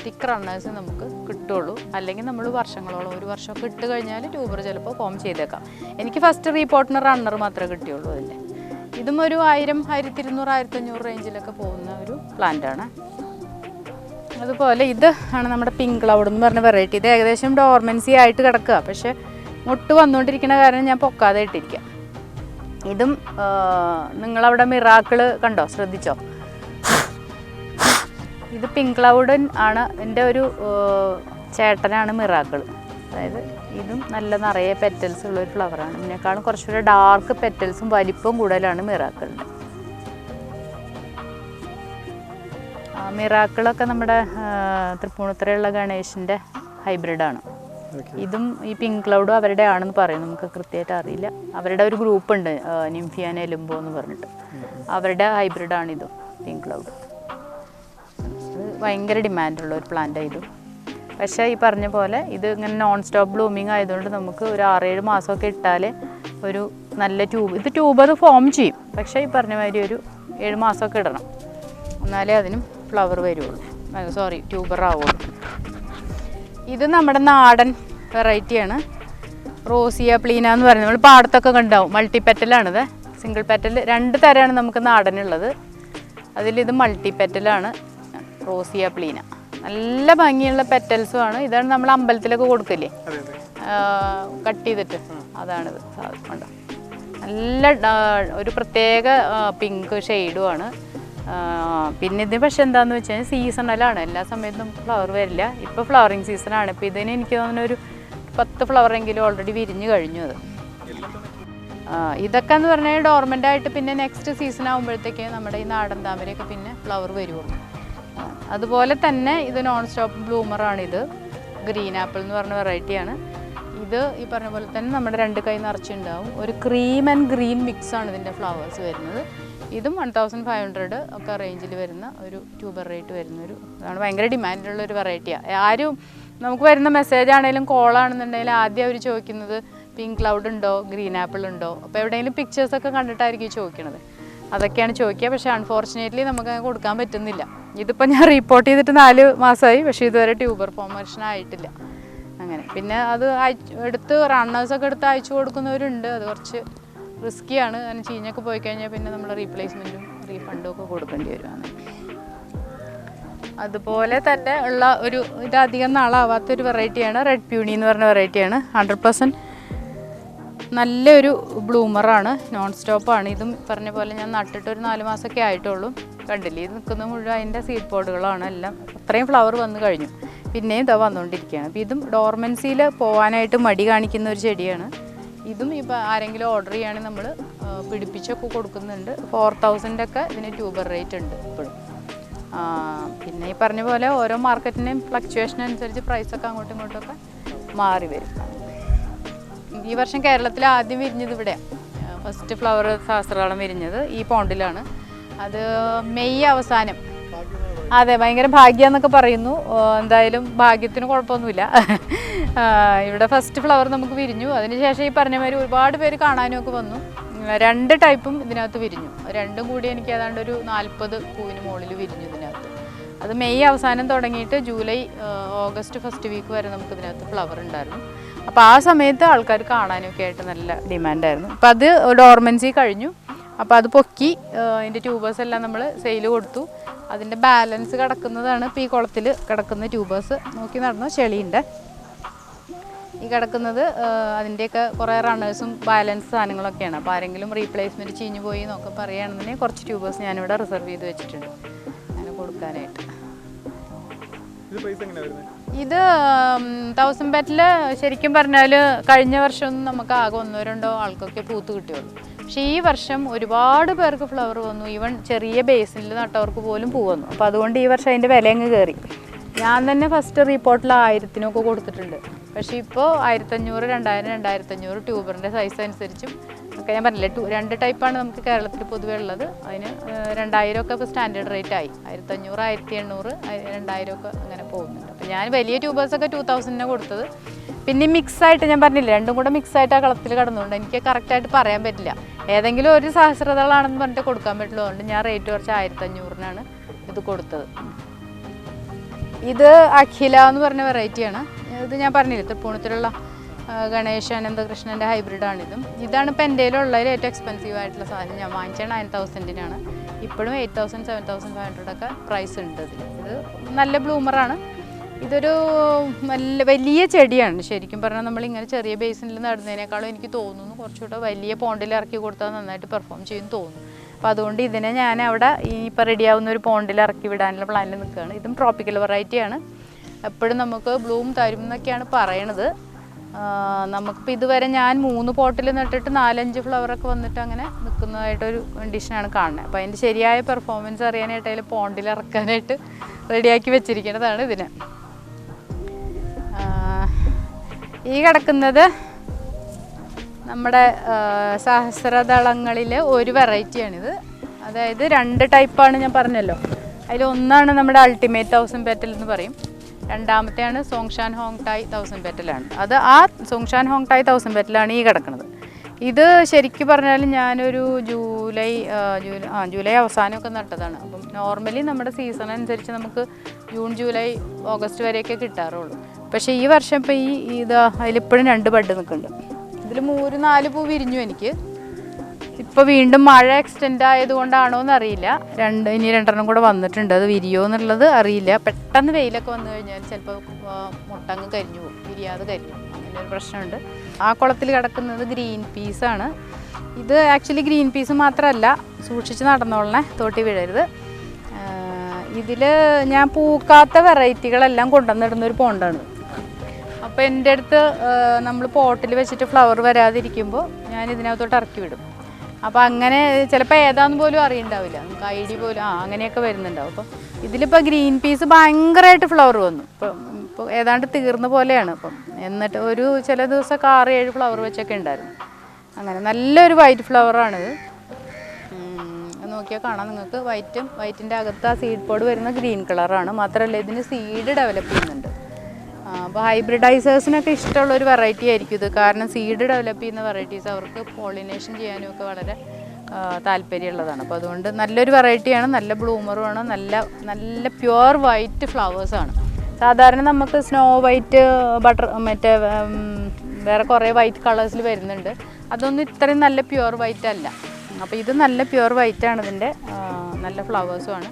തിക്ക് റണ്ണേഴ്സ് നമുക്ക് കിട്ടുള്ളൂ. അല്ലെങ്കിൽ നമ്മൾ വർഷങ്ങളോളം, 1 വർഷമൊക്കെ ഇട്ട് കഴിഞ്ഞാൽ ട്യൂബർ ചിലപ്പോൾ ഫോം ചെയ്തേക്കാം. എനിക്ക് ഫസ്റ്റ് റീപോർട്ടിന് റണ്ണർ മാത്രമേ കിട്ടിയുള്ളൂ അതിൻ്റെ. ഇതും ഒരു 1000, 1200, 1500 റേഞ്ചിലൊക്കെ പോകുന്ന ഒരു പ്ലാന്റാണ്. അതുപോലെ ഇത് ആണ് നമ്മുടെ പിങ്ക് ക്ലൗഡ് എന്ന് പറഞ്ഞ വെറൈറ്റി. ഇത് ഏകദേശം ഡോർമൻസി ആയിട്ട് കിടക്കുക. പക്ഷേ മുട്ട് വന്നുകൊണ്ടിരിക്കുന്ന കാരണം ഞാൻ പൊക്കാതെ ഇട്ടിരിക്കുക. ഇതും നിങ്ങളവിടെ മിറാക്കിൾ കണ്ടോ, ശ്രദ്ധിച്ചോ? ഇത് പിങ്ക് ക്ലൗഡ് ആണ്. എൻ്റെ ഒരു ചേട്ടനാണ് മിറാക്കിൾ. അതായത് ഇതും നല്ല നിറയെ പെറ്റൽസ് ഉള്ളൊരു ഫ്ലവറാണ്. ഇതിനേക്കാളും കുറച്ചുകൂടെ ഡാർക്ക് പെറ്റൽസും വലിപ്പവും കൂടുതലാണ് മിറാക്കിളിൻ്റെ. മിറാക്കിളൊക്കെ നമ്മുടെ തൃപ്പൂണിത്തുറയുള്ള ഗണേശൻ്റെ ഹൈബ്രിഡാണ്. ഇതും ഈ പിങ്ക് ക്ലൗഡും അവരുടെ ആണെന്ന് പറയും, നമുക്ക് കൃത്യമായിട്ട് അറിയില്ല. അവരുടെ ഒരു ഗ്രൂപ്പുണ്ട്, നിംഫിയാന എലുമ്പോ എന്ന് പറഞ്ഞിട്ട്, അവരുടെ ഹൈബ്രിഡാണിതും പിങ്ക് ക്ലൗഡ്. ഇത് ഭയങ്കര ഡിമാൻഡുള്ള ഒരു പ്ലാന്റാണ് ഇതും. പക്ഷേ ഈ പറഞ്ഞ പോലെ ഇത് ഇങ്ങനെ നോൺ സ്റ്റോപ്പ് ബ്ലൂമിങ് ആയതുകൊണ്ട് നമുക്ക് ഒരു 6-7 മാസമൊക്കെ ഇട്ടാലേ ഒരു നല്ല ട്യൂബ് അത് ഫോം ചെയ്യും. പക്ഷേ ഈ പറഞ്ഞ മാതിരി ഒരു 7 മാസമൊക്കെ ഇടണം, എന്നാലേ അതിനും ഫ്ലവർ വരുള്ളൂ. ട്യൂബർ ആവുള്ളൂ. ഇത് നമ്മുടെ നാടൻ വെറൈറ്റിയാണ്, റോസിയ പ്ലീന എന്ന് പറയുന്നത്. നമ്മൾ പാടത്തൊക്കെ കണ്ടാവും. മൾട്ടി പെറ്റലാണിത്. സിംഗിൾ പെറ്റൽ 2 തരമാണ് നമുക്ക് നാടനുള്ളത്. അതിലിത് മൾട്ടി പെറ്റലാണ്, റോസിയ പ്ലീന. നല്ല ഭംഗിയുള്ള പെറ്റൽസുമാണ്. ഇതാണ് നമ്മൾ അമ്പലത്തിലൊക്കെ കൊടുക്കില്ലേ, കട്ട് ചെയ്തിട്ട്, അതാണിത്. കണ്ടോ, നല്ല ഒരു പ്രത്യേക പിങ്ക് ഷെയ്ഡുമാണ്. പിന്നെ ഇത് പക്ഷെ എന്താണെന്ന് വെച്ച് കഴിഞ്ഞാൽ സീസണലാണ്. എല്ലാ സമയത്തും നമുക്ക് ഫ്ലവർ വരില്ല. ഇപ്പോൾ ഫ്ലവറിങ് സീസണാണ്. ഇപ്പോൾ ഇതിന് എനിക്ക് തോന്നുന്ന ഒരു 10 ഫ്ലവറെങ്കിലും ഓൾറെഡി വിരിഞ്ഞ് കഴിഞ്ഞു. അത് ഇതൊക്കെ എന്ന് പറഞ്ഞാൽ ഡോർമെൻ്റ് ആയിട്ട് പിന്നെ നെക്സ്റ്റ് സീസൺ ആകുമ്പോഴത്തേക്ക് നമ്മുടെ ഈ നാടൻ താമരയൊക്കെ പിന്നെ ഫ്ലവർ വരുള്ളൂ. അതുപോലെ തന്നെ ഇത് നോൺ സ്റ്റോപ്പ് ബ്ലൂമറാണിത്. ഗ്രീൻ ആപ്പിൾ എന്ന് പറഞ്ഞ വെറൈറ്റിയാണ് ഇത്. ഈ പറഞ്ഞ പോലെ തന്നെ നമ്മുടെ 2 കൈ നിറച്ചുണ്ടാവും. ഒരു ക്രീം ആൻഡ് ഗ്രീൻ മിക്സാണ് ഇതിൻ്റെ ഫ്ലവേഴ്സ് വരുന്നത്. ഇതും 1500 ഒക്കെ റേഞ്ചിൽ വരുന്ന ഒരു ട്യൂബർ റേറ്റ് വരുന്നൊരു ഇതാണ്. ഭയങ്കര ഡിമാൻഡുള്ള ഒരു വെറൈറ്റിയാണ്. ആരും നമുക്ക് വരുന്ന മെസ്സേജ് ആണെങ്കിലും കോളാണെന്നുണ്ടെങ്കിലും ആദ്യം അവർ ചോദിക്കുന്നത് പിങ്ക് ക്ലൗഡ് ഉണ്ടോ, ഗ്രീൻ ആപ്പിൾ ഉണ്ടോ. അപ്പോൾ എവിടെയെങ്കിലും പിക്ചേഴ്സൊക്കെ കണ്ടിട്ടായിരിക്കും ചോദിക്കണത്. അതൊക്കെയാണ് ചോദിക്കുക. പക്ഷേ അൺഫോർച്ചുനേറ്റ്ലി നമുക്ക് കൊടുക്കാൻ പറ്റുന്നില്ല. ഇതിപ്പോൾ ഞാൻ റിപ്പോർട്ട് ചെയ്തിട്ട് 4 മാസമായി, പക്ഷേ ഇതുവരെ ട്യൂബർ ഫോർമേഷൻ ആയിട്ടില്ല. അങ്ങനെ പിന്നെ അത് എടുത്ത് റണ്ണേഴ്സൊക്കെ എടുത്ത് അയച്ചു കൊടുക്കുന്നവരുണ്ട്. അത് കുറച്ച് റിസ്ക്കിയാണ്. കാരണം ചീഞ്ഞൊക്കെ പോയി കഴിഞ്ഞാൽ പിന്നെ നമ്മൾ റീപ്ലേസ്മെൻറ്റും റീഫണ്ടും ഒക്കെ കൊടുക്കേണ്ടി വരുവാണ്. അതുപോലെ തന്നെ ഉള്ള ഒരു ഇതധികം നാളാവാത്തൊരു വെറൈറ്റിയാണ് റെഡ് പ്യൂണി എന്ന് പറഞ്ഞ വെറൈറ്റിയാണ്. 100% നല്ലൊരു ബ്ലൂമറാണ്, നോൺ സ്റ്റോപ്പാണ്. ഇതും പറഞ്ഞ പോലെ ഞാൻ നട്ടിട്ട് ഒരു 4 മാസമൊക്കെ ആയിട്ടുള്ളൂ. കണ്ടില്ലേ, ഇത് നിൽക്കുന്ന മുഴുവൻ അതിൻ്റെ സീഡ് പോഡുകളാണ് എല്ലാം. അത്രയും ഫ്ലവർ വന്നു കഴിഞ്ഞു, പിന്നെയും ഇതാ വന്നുകൊണ്ടിരിക്കുകയാണ്. അപ്പോൾ ഇതും ഡോർമെൻസിയിൽ പോകാനായിട്ട് മടി കാണിക്കുന്ന ഒരു ചെടിയാണ്. ഇതും ഇപ്പോൾ ആരെങ്കിലും ഓർഡർ ചെയ്യുകയാണെങ്കിൽ നമ്മൾ പിടിപ്പിച്ചൊക്കെ കൊടുക്കുന്നുണ്ട്. 4000 ഒക്കെ ഇതിന് ട്യൂബർ റേറ്റ് ഉണ്ട് ഇപ്പോഴും. പിന്നെ ഈ പറഞ്ഞ പോലെ ഓരോ മാർക്കറ്റിൻ്റെയും ഫ്ലക്ച്വേഷൻ അനുസരിച്ച് പ്രൈസൊക്കെ അങ്ങോട്ടും ഇങ്ങോട്ടൊക്കെ മാറി വരും. ഈ വർഷം കേരളത്തിൽ ആദ്യം വിരിഞ്ഞത് ഇവിടെയാണ്. ഫസ്റ്റ് ഫ്ലവർ സഹസ്രദളം വിരിഞ്ഞത് ഈ പോണ്ടിലാണ്. അത് മെയ് അവസാനം. അതെ, ഭയങ്കര ഭാഗ്യമെന്നൊക്കെ പറയുന്നു. എന്തായാലും ഭാഗ്യത്തിന് കുഴപ്പമൊന്നുമില്ല. ഇവിടെ ഫസ്റ്റ് ഫ്ലവർ നമുക്ക് വിരിഞ്ഞു. അതിനുശേഷം ഈ പറഞ്ഞ മാതിരി ഒരുപാട് പേര് കാണാനും ഒക്കെ വന്നു. 2 ടൈപ്പും ഇതിനകത്ത് വിരിഞ്ഞു. 2ഉം കൂടി എനിക്ക് ഏതാണ്ട് ഒരു 40 പൂവിന് മുകളിൽ വിരിഞ്ഞു ഇതിനകത്ത്. അത് മെയ് അവസാനം തുടങ്ങിയിട്ട് ജൂലൈ ഓഗസ്റ്റ് ഫസ്റ്റ് വീക്ക് വരെ നമുക്ക് ഇതിനകത്ത് ഫ്ലവർ ഉണ്ടായിരുന്നു. അപ്പോൾ ആ സമയത്ത് ആൾക്കാർ കാണാനൊക്കെ ആയിട്ട് നല്ല ഡിമാൻഡായിരുന്നു. അപ്പോൾ അത് ഡോർമെൻസി കഴിഞ്ഞു. അപ്പോൾ അത് പൊക്കി അതിൻ്റെ ട്യൂബേഴ്സ് എല്ലാം നമ്മൾ സെയിൽ കൊടുത്തു. അതിൻ്റെ ബാലൻസ് കിടക്കുന്നതാണ് ഇപ്പോൾ ഈ കുളത്തിൽ കിടക്കുന്ന ട്യൂബേഴ്സ്. നോക്കി നടന്നു ചെളിയുണ്ട് ഈ കിടക്കുന്നത്. അതിൻ്റെയൊക്കെ കുറേ റണ്ണേഴ്സും ബാലൻസ് സാധനങ്ങളൊക്കെയാണ്. അപ്പോൾ ആരെങ്കിലും റീപ്ലേസ്മെൻറ്റ് ചീഞ്ഞു പോയി എന്നൊക്കെ പറയുകയാണെന്നുണ്ടെങ്കിൽ കുറച്ച് ട്യൂബേഴ്സ് ഞാനിവിടെ റിസർവ് ചെയ്ത് വെച്ചിട്ടുണ്ട് അങ്ങനെ കൊടുക്കാനായിട്ട്. ഇത് 1000 പെറ്റൽ ശരിക്കും പറഞ്ഞാൽ കഴിഞ്ഞ വർഷമൊന്നും നമുക്ക് ആകെ 1-2 ആൾക്കൊക്കെ പൂത്ത് കിട്ടിയുള്ളൂ. പക്ഷേ ഈ വർഷം ഒരുപാട് പേർക്ക് ഫ്ലവർ വന്നു. ഈവൻ ചെറിയ ബേസിനിൽ നട്ടവർക്ക് പോലും പൂ വന്നു. അപ്പോൾ അതുകൊണ്ട് ഈ വർഷം അതിൻ്റെ വില അങ്ങ് കയറി. ഞാൻ തന്നെ ഫസ്റ്റ് റിപ്പോർട്ടിൽ 1000-നൊക്കെ കൊടുത്തിട്ടുണ്ട്. പക്ഷേ ഇപ്പോൾ 1500, 2000, 2500 ട്യൂബറിൻ്റെ സൈസ് അനുസരിച്ചും ഒക്കെ. ഞാൻ പറഞ്ഞില്ലേ, 2 ടൈപ്പാണ് നമുക്ക് കേരളത്തിൽ പൊതുവേ ഉള്ളത്. അതിന് 2000 ഒക്കെ ഇപ്പോൾ സ്റ്റാൻഡേർഡ് റേറ്റ് ആയി. 1500, 1800, 2000 ഒക്കെ അങ്ങനെ പോകുന്നുണ്ട്. അപ്പോൾ ഞാൻ വലിയ ട്യൂബേഴ്സൊക്കെ 2000 കൊടുത്തത്. പിന്നെ മിക്സായിട്ട് ഞാൻ പറഞ്ഞില്ല, 2ഉം കൂടെ മിക്സായിട്ട് ആ കളത്തിൽ കിടന്നുകൊണ്ട് എനിക്ക് കറക്റ്റായിട്ട് പറയാൻ പറ്റില്ല. ഏതെങ്കിലും ഒരു സഹസ്രദളാണെന്ന് പറഞ്ഞിട്ട് കൊടുക്കാൻ പറ്റുള്ളൂ. അതുകൊണ്ട് ഞാൻ റേറ്റ് കുറച്ച് 1500-നാണ് ഇത് കൊടുത്തത്. ഇത് അഖില എന്ന് പറഞ്ഞ വെറൈറ്റിയാണ്. ഇത് ഞാൻ പറഞ്ഞില്ല, തൃപ്പൂണിത്തുള്ള ഗണേശ് അനന്തകൃഷ്ണൻ്റെ ഹൈബ്രിഡാണിതും. ഇതാണ് ഇപ്പോൾ എൻ്റെ കയ്യിലുള്ളതിൽ ഏറ്റവും എക്സ്പെൻസീവ് ആയിട്ടുള്ള സാധനം. ഞാൻ വാങ്ങിച്ചത് 9000-നാണ്. ഇപ്പോഴും 8000, 7500 ഒക്കെ പ്രൈസ് ഉണ്ട് ഇതിൽ. ഇത് നല്ല ബ്ലൂമറാണ്. ഇതൊരു വലിയ ചെടിയാണ്. ശരിക്കും പറഞ്ഞാൽ നമ്മളിങ്ങനെ ചെറിയ ബേസിനിൽ നടുന്നതിനേക്കാളും എനിക്ക് തോന്നുന്നു കുറച്ചുകൂടെ വലിയ പോണ്ടിൽ ഇറക്കി കൊടുത്താൽ നന്നായിട്ട് പെർഫോം ചെയ്യുമെന്ന് തോന്നുന്നു. അപ്പോൾ അതുകൊണ്ട് ഇതിനെ ഞാൻ അവിടെ ഇപ്പോൾ റെഡിയാവുന്ന ഒരു പോണ്ടിൽ ഇറക്കി വിടാനുള്ള പ്ലാനിൽ നിൽക്കുകയാണ്. ഇതും ട്രോപ്പിക്കൽ വെറൈറ്റിയാണ്. എപ്പോഴും നമുക്ക് ബ്ലൂം തരും എന്നൊക്കെയാണ് പറയണത്. നമുക്കിപ്പോൾ ഇതുവരെ ഞാൻ 3 പോട്ടിൽ നട്ടിട്ട് 4-5 ഫ്ലവറൊക്കെ വന്നിട്ട് അങ്ങനെ നിൽക്കുന്നതായിട്ടൊരു കണ്ടീഷനാണ് കാണുന്നത്. അപ്പോൾ അതിൻ്റെ ശരിയായ പെർഫോമൻസ് അറിയാനായിട്ട് അതിൽ പോണ്ടിൽ ഇറക്കാനായിട്ട് റെഡിയാക്കി വെച്ചിരിക്കുന്നതാണ് ഇതിനെ. ഈ കിടക്കുന്നത് നമ്മുടെ സഹസ്രദളങ്ങളിൽ ഒരു വെറൈറ്റിയാണിത്. അതായത് 2 ടൈപ്പാണ് ഞാൻ പറഞ്ഞല്ലോ. അതിലൊന്നാണ് നമ്മുടെ അൾട്ടിമേറ്റ് 1000 പെറ്റൽ എന്ന് പറയും. രണ്ടാമത്തെയാണ് സോങ്ഷാൻ ഹോങ് ടായ് 1000 പെറ്റലാണ്. അത് ആ സോങ്ഷാൻ ഹോങ് ടായ് 1000 പെറ്റലാണ് ഈ കിടക്കുന്നത്. ഇത് ശരിക്കും പറഞ്ഞാൽ ഞാനൊരു ജൂലൈ അവസാനമൊക്കെ നട്ടതാണ്. അപ്പം നോർമലി നമ്മുടെ സീസൺ അനുസരിച്ച് നമുക്ക് ജൂൺ, ജൂലൈ, ഓഗസ്റ്റ് വരെയൊക്കെ കിട്ടാറുള്ളൂ. പക്ഷേ ഈ വർഷം ഇപ്പോൾ അതിലിപ്പോഴും 2 ബഡ് നിൽക്കുന്നുണ്ട്. ഇതിൽ 3-4 പൂ വിരിഞ്ഞു എനിക്ക്. ഇപ്പോൾ വീണ്ടും മഴ എക്സ്റ്റെൻഡ് ആയതുകൊണ്ടാണോ എന്നറിയില്ല, ഇനി 2 കൂടെ വന്നിട്ടുണ്ട്. അത് വിരിയോ എന്നുള്ളത് അറിയില്ല. പെട്ടെന്ന് വെയിലൊക്കെ വന്നു കഴിഞ്ഞാൽ ചിലപ്പോൾ മുട്ടങ്ങ് കരിഞ്ഞു പോകും, വിരിയാതെ കരിഞ്ഞു. അങ്ങനെ ഒരു പ്രശ്നമുണ്ട്. ആ കുളത്തിൽ കിടക്കുന്നത് ഗ്രീൻ പീസാണ്. ഇത് ആക്ച്വലി ഗ്രീൻ പീസ് മാത്രമല്ല, സൂക്ഷിച്ച് നടന്നോളണേ, തോട്ടി വീഴരുത്. ഇതിൽ ഞാൻ പൂക്കാത്ത വെറൈറ്റികളെല്ലാം കൊണ്ടുവന്നിടുന്നൊരു പോണ്ടാണ്. അപ്പോൾ എൻ്റെ അടുത്ത് നമ്മൾ പോട്ടിൽ വെച്ചിട്ട് ഫ്ലവർ വരാതിരിക്കുമ്പോൾ ഞാൻ ഞാൻ ഇതിനകത്തോട്ട് ഇറക്കി വിടും. അപ്പോൾ അങ്ങനെ ചിലപ്പോൾ ഏതാന്ന് പോലും അറിയണ്ടാവില്ല, നമുക്ക് ID പോലും അങ്ങനെയൊക്കെ വരുന്നുണ്ടാവും. അപ്പം ഇതിലിപ്പോൾ ഗ്രീൻ പീസ് ഭയങ്കരമായിട്ട് ഫ്ലവർ വന്നു. ഇപ്പോൾ ഏതാണ്ട് തീർന്ന പോലെയാണ്. അപ്പം എന്നിട്ട് ചില ദിവസമൊക്കെ 6-7 ഫ്ലവർ വെച്ചൊക്കെ ഉണ്ടായിരുന്നു. അങ്ങനെ നല്ലൊരു വൈറ്റ് ഫ്ലവറാണിത്. നോക്കിയാൽ കാണാം നിങ്ങൾക്ക്. വൈറ്റിൻ്റെ അകത്ത് ആ സീഡ് പോഡ് വരുന്ന ഗ്രീൻ കളറാണ്. മാത്രമല്ല ഇതിന് സീഡ് ഡെവലപ്പ് ചെയ്യുന്നുണ്ട്. അപ്പോൾ ഹൈബ്രിഡൈസേഴ്സിനൊക്കെ ഇഷ്ടമുള്ളൊരു വെറൈറ്റി ആയിരിക്കും ഇത്. കാരണം സീഡ് ഡെവലപ്പ് ചെയ്യുന്ന വെറൈറ്റീസ് അവർക്ക് പോളിനേഷൻ ചെയ്യാനും ഒക്കെ വളരെ താല്പര്യമുള്ളതാണ്. അപ്പോൾ അതുകൊണ്ട് നല്ലൊരു വെറൈറ്റിയാണ്, നല്ല ബ്ലൂമറുമാണ്, നല്ല പ്യുവർ വൈറ്റ് ഫ്ലവേഴ്സാണ്. സാധാരണ നമുക്ക് സ്നോ വൈറ്റ്, മറ്റേ വേറെ കുറേ വൈറ്റ് കളേഴ്സിൽ വരുന്നുണ്ട്. അതൊന്നും ഇത്രയും നല്ല പ്യുവർ വൈറ്റ് അല്ല. അപ്പോൾ ഇത് നല്ല പ്യുവർ വൈറ്റാണ്, ഇതിൻ്റെ നല്ല ഫ്ലവേഴ്സുമാണ്.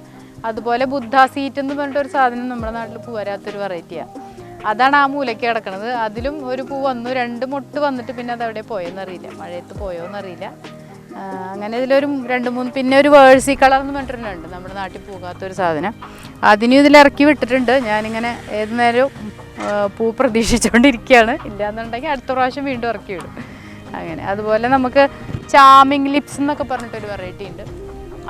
അതുപോലെ ബുദ്ധ സീറ്റ് എന്ന് പറഞ്ഞിട്ടൊരു സാധനം നമ്മുടെ നാട്ടിൽ പൂ വരാത്തൊരു വെറൈറ്റിയാണ്. അതാണ് ആ മൂലയ്ക്ക് കിടക്കുന്നത്. അതിലും ഒരു പൂ വന്നു, 2 മൊട്ട് വന്നിട്ട് പിന്നെ അതെവിടെ പോയെന്നറിയില്ല, മഴയത്ത് പോയോന്നറിയില്ല. അങ്ങനെ ഇതിലൊരു 2-3, പിന്നെ ഒരു വേഴ്സി കളർ എന്ന് പറഞ്ഞിട്ടുണ്ട് നമ്മുടെ നാട്ടിൽ പോകാത്തൊരു സാധനം. അതിനും ഇതിലിറക്കി വിട്ടിട്ടുണ്ട്. ഞാനിങ്ങനെ ഏത് നേരവും പൂ പ്രതീക്ഷിച്ചുകൊണ്ടിരിക്കുകയാണ്. ഇല്ലയെന്നുണ്ടെങ്കിൽ അടുത്ത പ്രാവശ്യം വീണ്ടും ഇറക്കി വിടും. അങ്ങനെ അതുപോലെ നമുക്ക് ചാമിങ് ലിപ്സ് എന്നൊക്കെ പറഞ്ഞിട്ടൊരു വെറൈറ്റി ഉണ്ട്.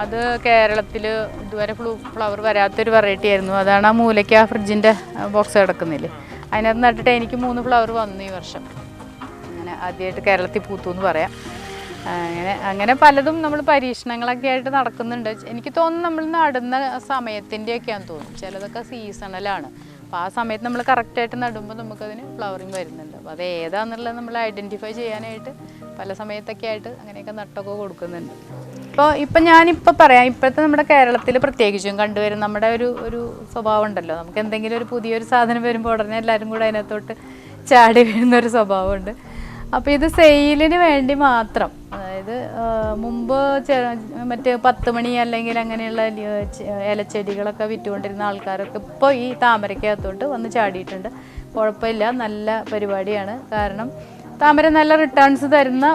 അത് കേരളത്തിൽ ഇതുവരെ ഫ്ലവർ വരാത്തൊരു വെറൈറ്റി ആയിരുന്നു. അതാണ് ആ മൂലയ്ക്ക് ആ ഫ്രിഡ്ജിൻ്റെ ബോക്സ് കിടക്കുന്നില്ലേ, അതിനകത്ത് നട്ടിട്ട് എനിക്ക് 3 ഫ്ലവർ വന്നു ഈ വർഷം. അങ്ങനെ ആദ്യമായിട്ട് കേരളത്തിൽ പൂത്തു എന്ന് പറയാം. അങ്ങനെ പലതും നമ്മൾ പരീക്ഷണങ്ങളൊക്കെ ആയിട്ട് നടക്കുന്നുണ്ട്. എനിക്ക് തോന്നുന്നു നമ്മൾ നടുന്ന സമയത്തിൻ്റെയൊക്കെയാണെന്ന് തോന്നുന്നു. ചിലതൊക്കെ സീസണലാണ്. അപ്പോൾ ആ സമയത്ത് നമ്മൾ കറക്റ്റായിട്ട് നടുമ്പോൾ നമുക്കതിന് ഫ്ലവറിങ് വരുന്നുണ്ട്. അപ്പോൾ അത് ഏതാണെന്നുള്ളത് നമ്മൾ ഐഡൻറ്റിഫൈ ചെയ്യാനായിട്ട് പല സമയത്തൊക്കെ ആയിട്ട് അങ്ങനെയൊക്കെ നട്ടൊക്കെ കൊടുക്കുന്നുണ്ട്. ഇപ്പം ഞാനിപ്പോൾ പറയാം, ഇപ്പോഴത്തെ നമ്മുടെ കേരളത്തിൽ പ്രത്യേകിച്ചും കണ്ടുവരും നമ്മുടെ ഒരു സ്വഭാവം ഉണ്ടല്ലോ. നമുക്ക് എന്തെങ്കിലും ഒരു പുതിയൊരു സാധനം വരുമ്പോൾ ഉടനെ എല്ലാവരും കൂടെ അതിനകത്തോട്ട് ചാടി വീഴുന്നൊരു സ്വഭാവമുണ്ട്. അപ്പോൾ ഇത് സെയിലിന് വേണ്ടി മാത്രം, അതായത് മുമ്പ് മറ്റേ 10 മണി അല്ലെങ്കിൽ അങ്ങനെയുള്ള ഇലച്ചെടികളൊക്കെ വിറ്റുകൊണ്ടിരുന്ന ആൾക്കാരൊക്കെ ഇപ്പോൾ ഈ താമരയ്ക്കകത്തോട്ട് വന്ന് ചാടിയിട്ടുണ്ട്. കുഴപ്പമില്ല, നല്ല പരിപാടിയാണ്. കാരണം താമര നല്ല റിട്ടേൺസ് തരുന്ന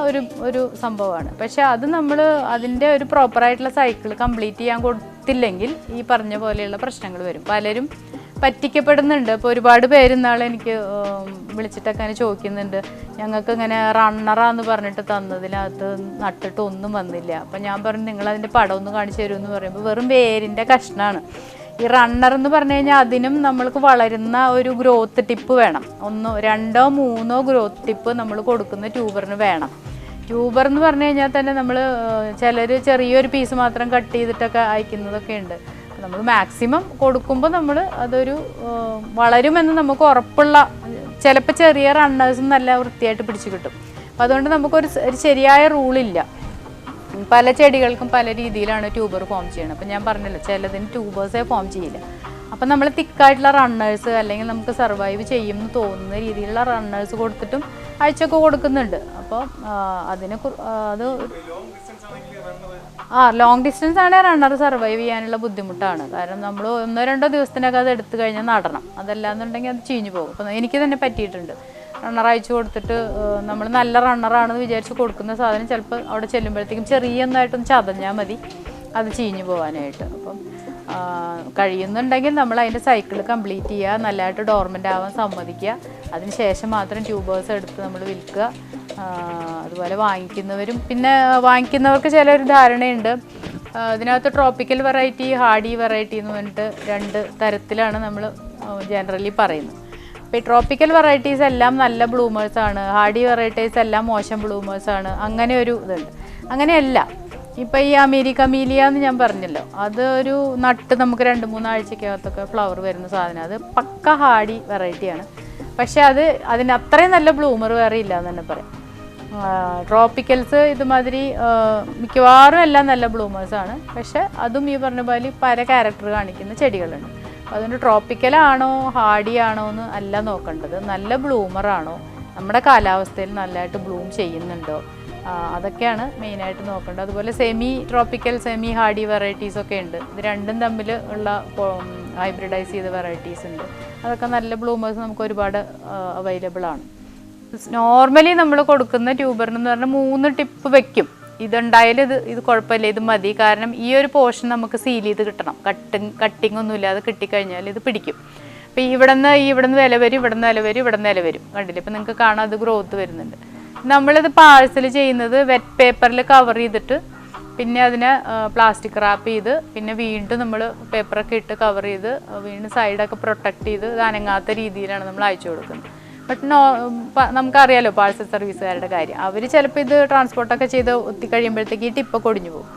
ഒരു സംഭവമാണ്. പക്ഷേ അത് നമ്മൾ അതിൻ്റെ ഒരു പ്രോപ്പറായിട്ടുള്ള സൈക്കിൾ കംപ്ലീറ്റ് ചെയ്യാൻ കൊടുത്തില്ലെങ്കിൽ ഈ പറഞ്ഞ പോലെയുള്ള പ്രശ്നങ്ങൾ വരും. പലരും പറ്റിക്കപ്പെടുന്നുണ്ട്. ഇപ്പോൾ ഒരുപാട് പേര് ഇന്നാളെ എനിക്ക് വിളിച്ചിട്ടൊക്കെ അങ്ങനെ ചോദിക്കുന്നുണ്ട്, ഞങ്ങൾക്ക് ഇങ്ങനെ റണ്ണറാന്ന് പറഞ്ഞിട്ട് തന്നതിനകത്ത് നട്ടിട്ട് ഒന്നും വന്നില്ല. അപ്പം ഞാൻ പറഞ്ഞു, നിങ്ങളതിൻ്റെ പടം ഒന്ന് കാണിച്ചു തരുമെന്ന് പറയുമ്പോൾ വെറും വേരിൻ്റെ കഷ്ണമാണ്. ഈ റണ്ണർ എന്ന് പറഞ്ഞു കഴിഞ്ഞാൽ അതിനും നമ്മൾക്ക് വളരുന്ന ഒരു ഗ്രോത്ത് ടിപ്പ് വേണം. 1, 2, 3 ഗ്രോത്ത് ടിപ്പ് നമ്മൾ കൊടുക്കുന്ന ട്യൂബറിന് വേണം. ട്യൂബർ എന്ന് പറഞ്ഞു കഴിഞ്ഞാൽ തന്നെ നമ്മൾ ചിലർ ചെറിയൊരു പീസ് മാത്രം കട്ട് ചെയ്തിട്ടൊക്കെ അയക്കുന്നതൊക്കെ ഉണ്ട്. നമ്മൾ മാക്സിമം കൊടുക്കുമ്പോൾ നമ്മൾ അതൊരു വളരുമെന്ന് നമുക്ക് ഉറപ്പുള്ള, ചിലപ്പോൾ ചെറിയ റണ്ണേഴ്സും നല്ല വൃത്തിയായിട്ട് പിടിച്ചു കിട്ടും. അപ്പോൾ അതുകൊണ്ട് നമുക്കൊരു ശരിയായ റൂളില്ല. പല ചെടികൾക്കും പല രീതിയിലാണ് ട്യൂബർ ഫോം ചെയ്യണം. അപ്പം ഞാൻ പറഞ്ഞല്ലോ, ചിലതിന് ട്യൂബേഴ്സേ ഫോം ചെയ്യില്ല. അപ്പം നമ്മൾ തിക്കായിട്ടുള്ള റണ്ണേഴ്സ് അല്ലെങ്കിൽ നമുക്ക് സർവൈവ് ചെയ്യും എന്ന് തോന്നുന്ന രീതിയിലുള്ള റണ്ണേഴ്സ് കൊടുത്തിട്ടും അയച്ചൊക്കെ കൊടുക്കുന്നുണ്ട്. അപ്പോൾ അത് ലോങ് ഡിസ്റ്റൻസ് ആണെങ്കിൽ റണ്ണർ സർവൈവ് ചെയ്യാനുള്ള ബുദ്ധിമുട്ടാണ്. കാരണം നമ്മൾ 1-2 ദിവസത്തിനൊക്കെ അത് എടുത്തു കഴിഞ്ഞാൽ നടണം. അതല്ലാന്നുണ്ടെങ്കിൽ അത് ചീഞ്ഞു പോകും. അപ്പം എനിക്ക് തന്നെ പറ്റിയിട്ടുണ്ട്. റണ്ണർ അയച്ചു കൊടുത്തിട്ട് നമ്മൾ നല്ല റണ്ണറാണെന്ന് വിചാരിച്ച് കൊടുക്കുന്ന സാധനം ചിലപ്പോൾ അവിടെ ചെല്ലുമ്പോഴത്തേക്കും ചെറിയൊന്നായിട്ടൊന്ന് ചതഞ്ഞാൽ മതി അത് ചീഞ്ഞു പോകാനായിട്ട്. അപ്പം കഴിയുന്നുണ്ടെങ്കിൽ നമ്മൾ അതിൻ്റെ സൈക്കിൾ കംപ്ലീറ്റ് ചെയ്യുക, നല്ലതായിട്ട് ഡോർമെൻ്റ് ആവാൻ സമ്മതിക്കുക. അതിന് ശേഷം മാത്രം ട്യൂബേഴ്സ് എടുത്ത് നമ്മൾ വിൽക്കുക. അതുപോലെ വാങ്ങിക്കുന്നവർക്ക് ചിലൊരു ധാരണയുണ്ട്. ഇതിനകത്ത് ട്രോപ്പിക്കൽ വെറൈറ്റി, ഹാർഡി വെറൈറ്റി എന്ന് പറഞ്ഞിട്ട് 2 തരത്തിലാണ് നമ്മൾ ജനറലി പറയുന്നത്. അപ്പോൾ ഈ ട്രോപ്പിക്കൽ വെറൈറ്റീസ് എല്ലാം നല്ല ബ്ലൂമേഴ്സാണ്, ഹാർഡി വെറൈറ്റീസ് എല്ലാം മോശം ബ്ലൂമേഴ്സാണ്, അങ്ങനെ ഒരു ഇതുണ്ട്. അങ്ങനെയല്ല. ഇപ്പോൾ ഈ അമേരിക്ക മീലിയ എന്ന് ഞാൻ പറഞ്ഞല്ലോ, അതൊരു നട്ട് നമുക്ക് 2-3 ആഴ്ചക്കകത്തൊക്കെ ഫ്ലവർ വരുന്ന സാധനം. അത് പക്ക ഹാർഡി വെറൈറ്റിയാണ്. പക്ഷേ അതിന് അത്രയും നല്ല ബ്ലൂമർ വേറെ ഇല്ല എന്ന് തന്നെ പറയാം. ട്രോപ്പിക്കൽസ് ഇതുമാതിരി മിക്കവാറും എല്ലാം നല്ല ബ്ലൂമേഴ്സാണ്. പക്ഷേ അതും ഈ പറഞ്ഞ പോലെ പല ക്യാരക്ടർ കാണിക്കുന്ന ചെടികളുണ്ട്. അതുകൊണ്ട് ട്രോപ്പിക്കലാണോ ഹാർഡി ആണോ എന്ന് അല്ല നോക്കേണ്ടത്, നല്ല ബ്ലൂമറാണോ, നമ്മുടെ കാലാവസ്ഥയിൽ നല്ലതായിട്ട് ബ്ലൂം ചെയ്യുന്നുണ്ടോ, അതൊക്കെയാണ് മെയിനായിട്ട് നോക്കേണ്ടത്. അതുപോലെ സെമി ട്രോപ്പിക്കൽ, സെമി ഹാർഡി വെറൈറ്റീസൊക്കെ ഉണ്ട്. ഇത് രണ്ടും തമ്മിൽ ഉള്ള ഹൈബ്രിഡൈസ് ചെയ്ത വെറൈറ്റീസ് ഉണ്ട്. അതൊക്കെ നല്ല ബ്ലൂമേഴ്സ് നമുക്ക് ഒരുപാട് അവൈലബിൾ ആണ്. നോർമലി നമ്മൾ കൊടുക്കുന്ന ട്യൂബറിനെന്ന് പറഞ്ഞാൽ 3 ടിപ്പ് വെക്കും. ഇതുണ്ടായാലും ഇത് കുഴപ്പമില്ല, ഇത് മതി. കാരണം ഈ ഒരു പോർഷൻ നമുക്ക് സീൽ ചെയ്ത് കിട്ടണം. കട്ടിങ് ഒന്നും ഇല്ലാതെ കിട്ടിക്കഴിഞ്ഞാൽ ഇത് പിടിക്കും. അപ്പോൾ ഇവിടുന്ന് ഇല വരും, ഇവിടുന്ന് ഇല വരും, ഇവിടുന്ന് ഇല വരും. കണ്ടില്ലേ, ഇപ്പം നിങ്ങൾക്ക് കാണാം അത് ഗ്രോത്ത് വരുന്നുണ്ട്. നമ്മളിത് പാഴ്സൽ ചെയ്യുന്നത് വെറ്റ് പേപ്പറിൽ കവർ ചെയ്തിട്ട് പിന്നെ അതിനെ പ്ലാസ്റ്റിക് റാപ്പ് ചെയ്ത് പിന്നെ വീണ്ടും നമ്മൾ പേപ്പറൊക്കെ ഇട്ട് കവർ ചെയ്ത് വീണ്ടും സൈഡൊക്കെ പ്രൊട്ടക്ട് ചെയ്ത് ഇത് അനങ്ങാത്ത രീതിയിലാണ് നമ്മൾ അയച്ചു കൊടുക്കുന്നത്. ബട്ട് നമുക്കറിയാലോ പാഴ്സൽ സർവീസുകാരുടെ കാര്യം. അവർ ചിലപ്പോൾ ഇത് ട്രാൻസ്പോർട്ടൊക്കെ ചെയ്ത് ഒത്തി കഴിയുമ്പോഴത്തേക്ക് ഈ ടിപ്പൊക്കെ ഒടിഞ്ഞു പോകും.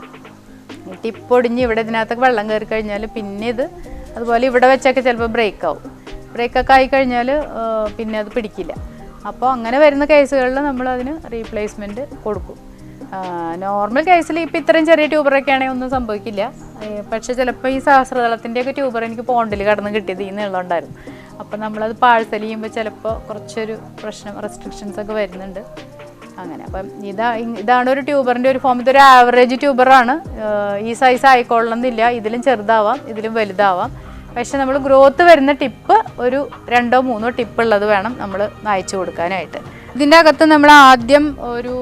ഈ ടിപ്പ് ഒടിഞ്ഞ് ഇവിടെ ഇതിനകത്തൊക്കെ വെള്ളം കയറി കഴിഞ്ഞാൽ പിന്നെ ഇത് അതുപോലെ ഇവിടെ വെച്ചൊക്കെ ചിലപ്പോൾ ബ്രേക്കൊക്കെ ആയിക്കഴിഞ്ഞാൽ പിന്നെ അത് പിടിക്കില്ല. അപ്പോൾ അങ്ങനെ വരുന്ന കേസുകളിൽ നമ്മൾ അതിന് റീപ്ലേസ്മെൻറ്റ് കൊടുക്കും. നോർമൽ കേസിൽ ഇപ്പോൾ ഇത്രയും ചെറിയ ട്യൂബറൊക്കെ ആണെങ്കിൽ ഒന്നും സംഭവിക്കില്ല. പക്ഷേ ചിലപ്പോൾ ഈ സഹസ്രദളത്തിൻ്റെയൊക്കെ ട്യൂബർ എനിക്ക് പോണ്ടിൽ കടന്ന് കിട്ടിയത് ഈ നീളമുണ്ടായിരുന്നു. അപ്പോൾ നമ്മളത് പാഴ്സൽ ചെയ്യുമ്പോൾ ചിലപ്പോൾ കുറച്ചൊരു റെസ്ട്രിക്ഷൻസ് ഒക്കെ വരുന്നുണ്ട്. അങ്ങനെ അപ്പം ഇതാണ് ഒരു ട്യൂബറിൻ്റെ ഒരു ഫോം. ഇതൊരു ആവറേജ് ട്യൂബറാണ്. ഈ സൈസ് ആയിക്കൊള്ളണമെന്നില്ല, ഇതിലും ചെറുതാവാം ഇതിലും വലുതാവാം. പക്ഷെ നമ്മൾ ഗ്രോത്ത് വരുന്ന ടിപ്പ് ഒരു 2 or 3 ടിപ്പ് ഉള്ളത് വേണം നമ്മൾ അയച്ചു കൊടുക്കാനായിട്ട്. ഇതിൻ്റെ അകത്ത് നമ്മൾ ആദ്യം ഒരു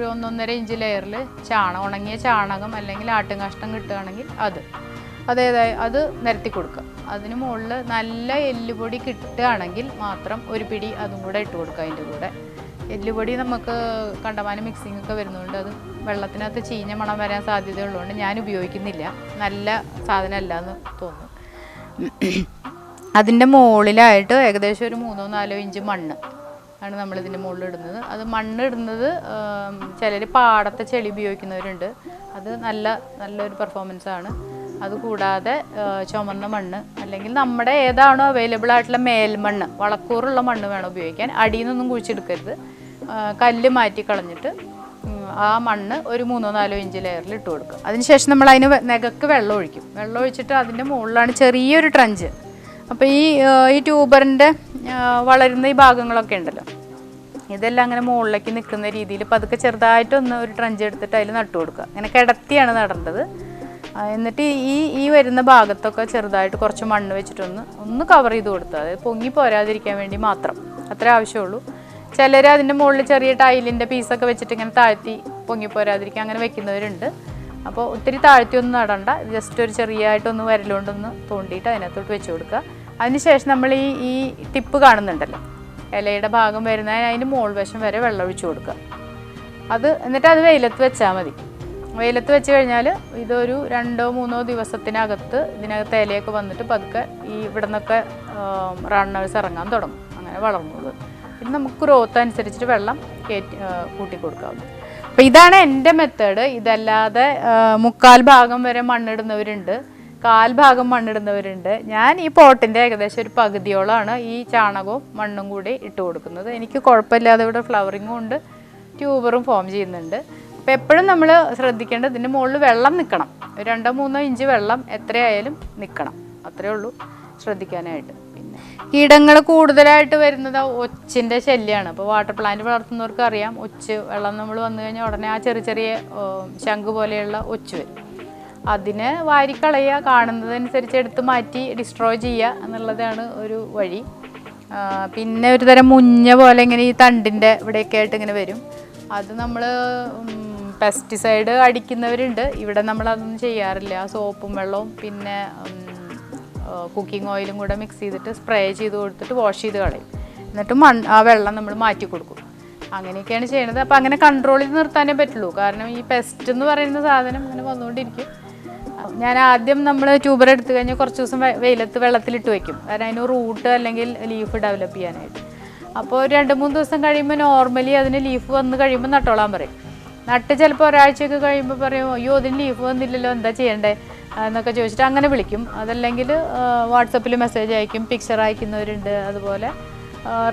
1.5 ഇഞ്ച് ലെയറിൽ ഉണങ്ങിയ ചാണകം അല്ലെങ്കിൽ ആട്ടുംകാഷ്ടം കിട്ടുകയാണെങ്കിൽ അത് നിരത്തി കൊടുക്കുക. അതിന് മുകളിൽ നല്ല എല്ലുപൊടി കിട്ടുകയാണെങ്കിൽ മാത്രം ഒരു പിടി അതും കൂടെ ഇട്ട് കൊടുക്കുക. അതിൻ്റെ കൂടെ എല്ലുപൊടി നമുക്ക് കണ്ടമാനം മിക്സിംഗ് ഒക്കെ വരുന്നതുകൊണ്ട് അത് വെള്ളത്തിനകത്ത് ചീഞ്ഞ മണം വരാൻ സാധ്യതയുള്ളതുകൊണ്ട് ഞാൻ ഉപയോഗിക്കുന്നില്ല. നല്ല സാധനമല്ല എന്ന് തോന്നുന്നു. അതിൻ്റെ മുകളിലായിട്ട് ഏകദേശം ഒരു 3-4 ഇഞ്ച് മണ്ണ് ആണ് നമ്മളിതിൻ്റെ മുകളിൽ ഇടുന്നത്. അത് മണ്ണ് ഇടുന്നത് ചിലർ പാടത്തെ ചെളി ഉപയോഗിക്കുന്നവരുണ്ട്. അത് നല്ലൊരു പെർഫോമൻസാണ്. അതുകൂടാതെ ചുമന്ന മണ്ണ് അല്ലെങ്കിൽ നമ്മുടെ ഏതാണോ അവൈലബിൾ ആയിട്ടുള്ള മേൽമണ്ണ്, വളക്കൂറുള്ള മണ്ണ് വേണം ഉപയോഗിക്കാൻ. അടിയിൽ നിന്നൊന്നും കുഴിച്ചെടുക്കരുത്. കല്ല് മാറ്റി കളഞ്ഞിട്ട് ആ മണ്ണ് ഒരു 3-4 ഇഞ്ച് ലെയറിൽ ഇട്ട് കൊടുക്കുക. അതിനുശേഷം നമ്മൾ അതിന് നെകക്ക് വെള്ളം ഒഴിക്കും. വെള്ളം ഒഴിച്ചിട്ട് അതിൻ്റെ മുകളിലാണ് ചെറിയൊരു ട്രഞ്ച്. അപ്പോൾ ഈ ട്യൂബറിൻ്റെ വളരുന്ന ഈ ഭാഗങ്ങളൊക്കെ ഉണ്ടല്ലോ, ഇതെല്ലാം അങ്ങനെ മുകളിലേക്ക് നിൽക്കുന്ന രീതിയിൽ പതുക്കെ ചെറുതായിട്ടൊന്ന് ഒരു ട്രഞ്ച് എടുത്തിട്ട് അതിൽ നട്ടു കൊടുക്കുക. അങ്ങനെ കിടത്തിയാണ് നടേണ്ടത്. എന്നിട്ട് ഈ വരുന്ന ഭാഗത്തൊക്കെ ചെറുതായിട്ട് കുറച്ച് മണ്ണ് വെച്ചിട്ടൊന്ന് കവർ ചെയ്ത് കൊടുക്കുക. അതായത് പൊങ്ങി പോരാതിരിക്കാൻ വേണ്ടി മാത്രം, അത്രേ ആവശ്യമുള്ളൂ. ചിലർ അതിൻ്റെ മുകളിൽ ചെറിയ ടൈലിൻ്റെ പീസൊക്കെ വെച്ചിട്ട് ഇങ്ങനെ താഴ്ത്തി പൊങ്ങി പോരാതിരിക്കാൻ അങ്ങനെ വെക്കുന്നവരുണ്ട്. അപ്പോൾ ഒത്തിരി താഴ്ത്തിയൊന്നും നടണ്ട, ജസ്റ്റ് ഒരു ചെറിയതായിട്ടൊന്ന് വിരലുകൊണ്ടൊന്ന് തോണ്ടിയിട്ട് അതിനകത്തോട്ട് വെച്ച് കൊടുക്കുക. അതിനുശേഷം നമ്മൾ ഈ ടിപ്പ് കാണുന്നുണ്ടല്ലോ, ഇലയുടെ ഭാഗം വരുന്നതിന് അതിൻ്റെ മോൾ വശം വരെ വെള്ളം ഒഴിച്ച് കൊടുക്കുക. എന്നിട്ട് അത് വെയിലത്ത് വെച്ചാൽ മതി. വെയിലത്ത് വെച്ച് കഴിഞ്ഞാൽ ഇതൊരു 2-3 ദിവസത്തിനകത്ത് ഇതിനകത്ത് ഇലയൊക്കെ വന്നിട്ട് പതുക്കെ ഇവിടെ നിന്നൊക്കെ റണ്ണേഴ്സ് ഇറങ്ങാൻ തുടങ്ങും. അങ്ങനെ വളർന്നത് പിന്നെ നമുക്ക് ഗ്രോത്ത് അനുസരിച്ചിട്ട് വെള്ളം കൂട്ടി കൊടുക്കാവുന്നു. അപ്പോൾ ഇതാണ് എൻ്റെ മെത്തേഡ്. ഇതല്ലാതെ 3/4 ഭാഗം വരെ മണ്ണിടുന്നവരുണ്ട്, 1/4 ഭാഗം മണ്ണിടുന്നവരുണ്ട്. ഞാൻ ഈ പോട്ടിൻ്റെ ഏകദേശം ഒരു പകുതിയോളമാണ് ഈ ചാണകവും മണ്ണും കൂടി ഇട്ട് കൊടുക്കുന്നത്. എനിക്ക് കുഴപ്പമില്ലാതെ ഇവിടെ ഫ്ലവറിങ്ങും ഉണ്ട്, ട്യൂബറും ഫോം ചെയ്യുന്നുണ്ട്. അപ്പോൾ എപ്പോഴും നമ്മൾ ശ്രദ്ധിക്കേണ്ടത് ഇതിൻ്റെ മുകളിൽ വെള്ളം നിൽക്കണം. 2-3 ഇഞ്ച് വെള്ളം എത്രയായാലും നിൽക്കണം. അത്രയേ ഉള്ളൂ ശ്രദ്ധിക്കാനായിട്ട്. പിന്നെ കീടങ്ങൾ കൂടുതലായിട്ട് വരുന്നത് ഒച്ചിൻ്റെ ശല്യമാണ്. അപ്പോൾ വാട്ടർ പ്ലാന്റ് വളർത്തുന്നവർക്ക് അറിയാം, വെള്ളം നമ്മൾ വന്നു കഴിഞ്ഞാൽ ഉടനെ ആ ചെറിയ ശംഖ് പോലെയുള്ള ഒച്ച് വരും. അതിനെ വാരിക്കളയുക, കാണുന്നതനുസരിച്ച് എടുത്ത് മാറ്റി ഡിസ്ട്രോയ് ചെയ്യുക എന്നുള്ളതാണ് ഒരു വഴി. പിന്നെ ഒരു തരം മുഞ്ഞ പോലെ ഇങ്ങനെ ഈ തണ്ടിൻ്റെ ഇവിടെയൊക്കെ ആയിട്ട് ഇങ്ങനെ വരും. അത് നമ്മൾ പെസ്റ്റിസൈഡ് അടിക്കുന്നവരുണ്ട്. ഇവിടെ നമ്മളതൊന്നും ചെയ്യാറില്ല. സോപ്പും വെള്ളവും പിന്നെ കുക്കിംഗ് ഓയിലും കൂടെ മിക്സ് ചെയ്തിട്ട് സ്പ്രേ ചെയ്ത് കൊടുത്തിട്ട് വാഷ് ചെയ്ത് കളയും. എന്നിട്ട് ആ വെള്ളം നമ്മൾ മാറ്റി കൊടുക്കും. അങ്ങനെയൊക്കെയാണ് ചെയ്യുന്നത്. അപ്പോൾ അങ്ങനെ കൺട്രോൾ ചെയ്ത് നിർത്താനേ പറ്റുള്ളൂ. കാരണം ഈ പെസ്റ്റ് എന്ന് പറയുന്ന സാധനം ഇങ്ങനെ വന്നുകൊണ്ടിരിക്കും. ഞാൻ ആദ്യം നമ്മൾ ട്യൂബർ എടുത്തു കഴിഞ്ഞാൽ കുറച്ച് ദിവസം വെയിലത്ത് വെള്ളത്തിലിട്ട് വയ്ക്കും. കാരണം അതിന് റൂട്ട് അല്ലെങ്കിൽ ലീഫ് ഡെവലപ്പ് ചെയ്യാനായിട്ട്. അപ്പോൾ 2-3 ദിവസം കഴിയുമ്പോൾ നോർമലി അതിന് ലീഫ് വന്ന് കഴിയുമ്പോൾ നട്ടോളാൻ പറയും. നട്ട് ചിലപ്പോൾ ഒരാഴ്ചയൊക്കെ കഴിയുമ്പോൾ പറയും, അയ്യോ അതിന് ലീഫ് വന്നില്ലല്ലോ, എന്താ ചെയ്യണ്ടേ എന്നൊക്കെ ചോദിച്ചിട്ട് അങ്ങനെ വിളിക്കും. അതല്ലെങ്കിൽ വാട്സപ്പിൽ മെസ്സേജ് അയക്കും, പിക്ചർ അയക്കുന്നവരുണ്ട്. അതുപോലെ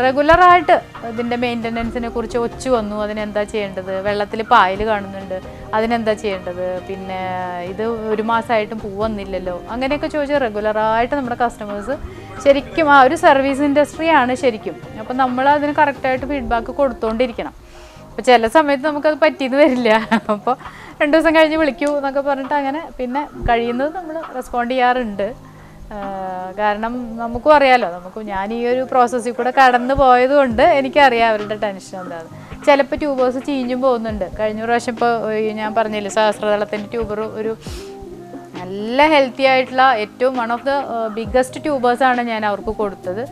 റെഗുലറായിട്ട് ഇതിൻ്റെ മെയിൻ്റനൻസിനെ കുറിച്ച് ഒച്ചു വന്നു, അതിനെന്താ ചെയ്യേണ്ടത്, വെള്ളത്തിൽ പായൽ കാണുന്നുണ്ട്, അതിനെന്താ ചെയ്യേണ്ടത്, പിന്നെ ഇത് 1 മാസമായിട്ടും പൂ വന്നില്ലല്ലോ, അങ്ങനെയൊക്കെ ചോദിച്ചാൽ റെഗുലറായിട്ട് നമ്മുടെ കസ്റ്റമേഴ്സ് ശരിക്കും ആ ഒരു സർവീസ് ഇൻഡസ്ട്രിയാണ് ശരിക്കും. അപ്പോൾ നമ്മൾ അതിന് കറക്റ്റായിട്ട് ഫീഡ്ബാക്ക് കൊടുത്തുകൊണ്ടിരിക്കണം. അപ്പോൾ ചില സമയത്ത് നമുക്കത് പറ്റിയെന്ന് വരില്ല. അപ്പോൾ 2 ദിവസം കഴിഞ്ഞ് വിളിക്കൂ എന്നൊക്കെ പറഞ്ഞിട്ട് അങ്ങനെ പിന്നെ കഴിയുന്നത് നമ്മൾ റെസ്പോണ്ട് ചെയ്യാറുണ്ട്. കാരണം നമുക്കും അറിയാമല്ലോ, ഞാൻ ഈ ഒരു പ്രോസസ്സിൽ കൂടെ കടന്നു പോയത് കൊണ്ട് എനിക്കറിയാം അവരുടെ ടെൻഷൻ എന്താണ്. ചിലപ്പോൾ ട്യൂബേഴ്സ് ചീഞ്ഞും പോകുന്നുണ്ട്. കഴിഞ്ഞ പ്രാവശ്യം ഇപ്പോൾ ഞാൻ പറഞ്ഞില്ലേ, സഹസ്രദളത്തിൻ്റെ ട്യൂബർ ഒരു നല്ല ഹെൽത്തി ആയിട്ടുള്ള ഏറ്റവും വൺ ഓഫ് ദ ബിഗ്ഗസ്റ്റ് ട്യൂബേഴ്സാണ് ഞാൻ അവർക്ക് കൊടുത്തത്.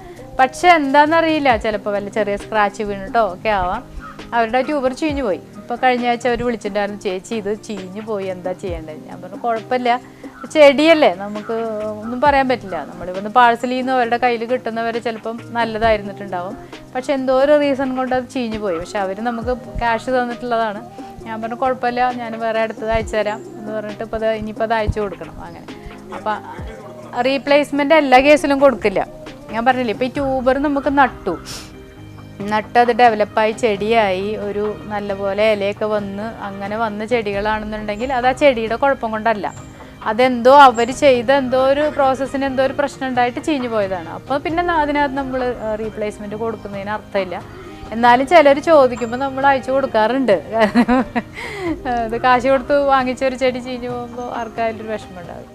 പക്ഷേ എന്താണെന്നറിയില്ല, ചിലപ്പോൾ വല്ല ചെറിയ സ്ക്രാച്ച് വീണിട്ടോ ഒക്കെ ആവാം. അവരുടെ ട്യൂബർ ചീഞ്ഞു പോയി. ഇപ്പോൾ കഴിഞ്ഞ ആഴ്ച അവർ വിളിച്ചിട്ടുണ്ടായിരുന്നു, ചേച്ചി ഇത് ചീഞ്ഞു പോയി, എന്താ ചെയ്യേണ്ടത്? ഞാൻ പറഞ്ഞു കുഴപ്പമില്ല, ചെടിയല്ലേ, നമുക്ക് ഒന്നും പറയാൻ പറ്റില്ല. നമ്മളിവിടുന്ന് പാഴ്സൽ ചെയ്യുന്ന അവരുടെ കയ്യിൽ കിട്ടുന്നവരെ ചിലപ്പം നല്ലതായിരുന്നിട്ടുണ്ടാവും, പക്ഷെ എന്തോ ഒരു റീസൺ കൊണ്ട് അത് ചീഞ്ഞു പോയി. പക്ഷെ അവർ നമുക്ക് ക്യാഷ് തന്നിട്ടുള്ളതാണ്. ഞാൻ പറഞ്ഞു കുഴപ്പമില്ല, ഞാൻ വേറെ അടുത്തത് അയച്ചു തരാം എന്ന് പറഞ്ഞിട്ട് ഇനിയിപ്പോൾ അത് അയച്ചു കൊടുക്കണം. അങ്ങനെ അപ്പം റീപ്ലേസ്മെൻ്റ് എല്ലാ കേസിലും കൊടുക്കില്ല. ഞാൻ പറഞ്ഞില്ലേ, ഇപ്പോൾ ഈ ട്യൂബർ നമുക്ക് നട്ടത് ഡെവലപ്പായി ചെടിയായി ഒരു നല്ലപോലെ ഇലയൊക്കെ അങ്ങനെ വന്ന ചെടികളാണെന്നുണ്ടെങ്കിൽ അത് ആ ചെടിയുടെ കുഴപ്പം കൊണ്ടല്ല, അതെന്തോ അവർ ചെയ്ത എന്തോ ഒരു പ്രോസസ്സിന് എന്തോ ഒരു പ്രശ്നം ഉണ്ടായിട്ട് ചീഞ്ഞു പോയതാണ്. അപ്പോൾ പിന്നെ അതിനകത്ത് നമ്മൾ റീപ്ലേസ്മെൻറ്റ് കൊടുക്കുന്നതിന് അർത്ഥമില്ല. എന്നാലും ചിലർ ചോദിക്കുമ്പോൾ നമ്മൾ അയച്ചു കൊടുക്കാറുണ്ട്. ഇത് കാശ് കൊടുത്ത് വാങ്ങിച്ച ഒരു ചെടി ചീഞ്ഞു പോകുമ്പോൾ ആർക്കായാലും ഒരു വിഷമം ഉണ്ടാകും.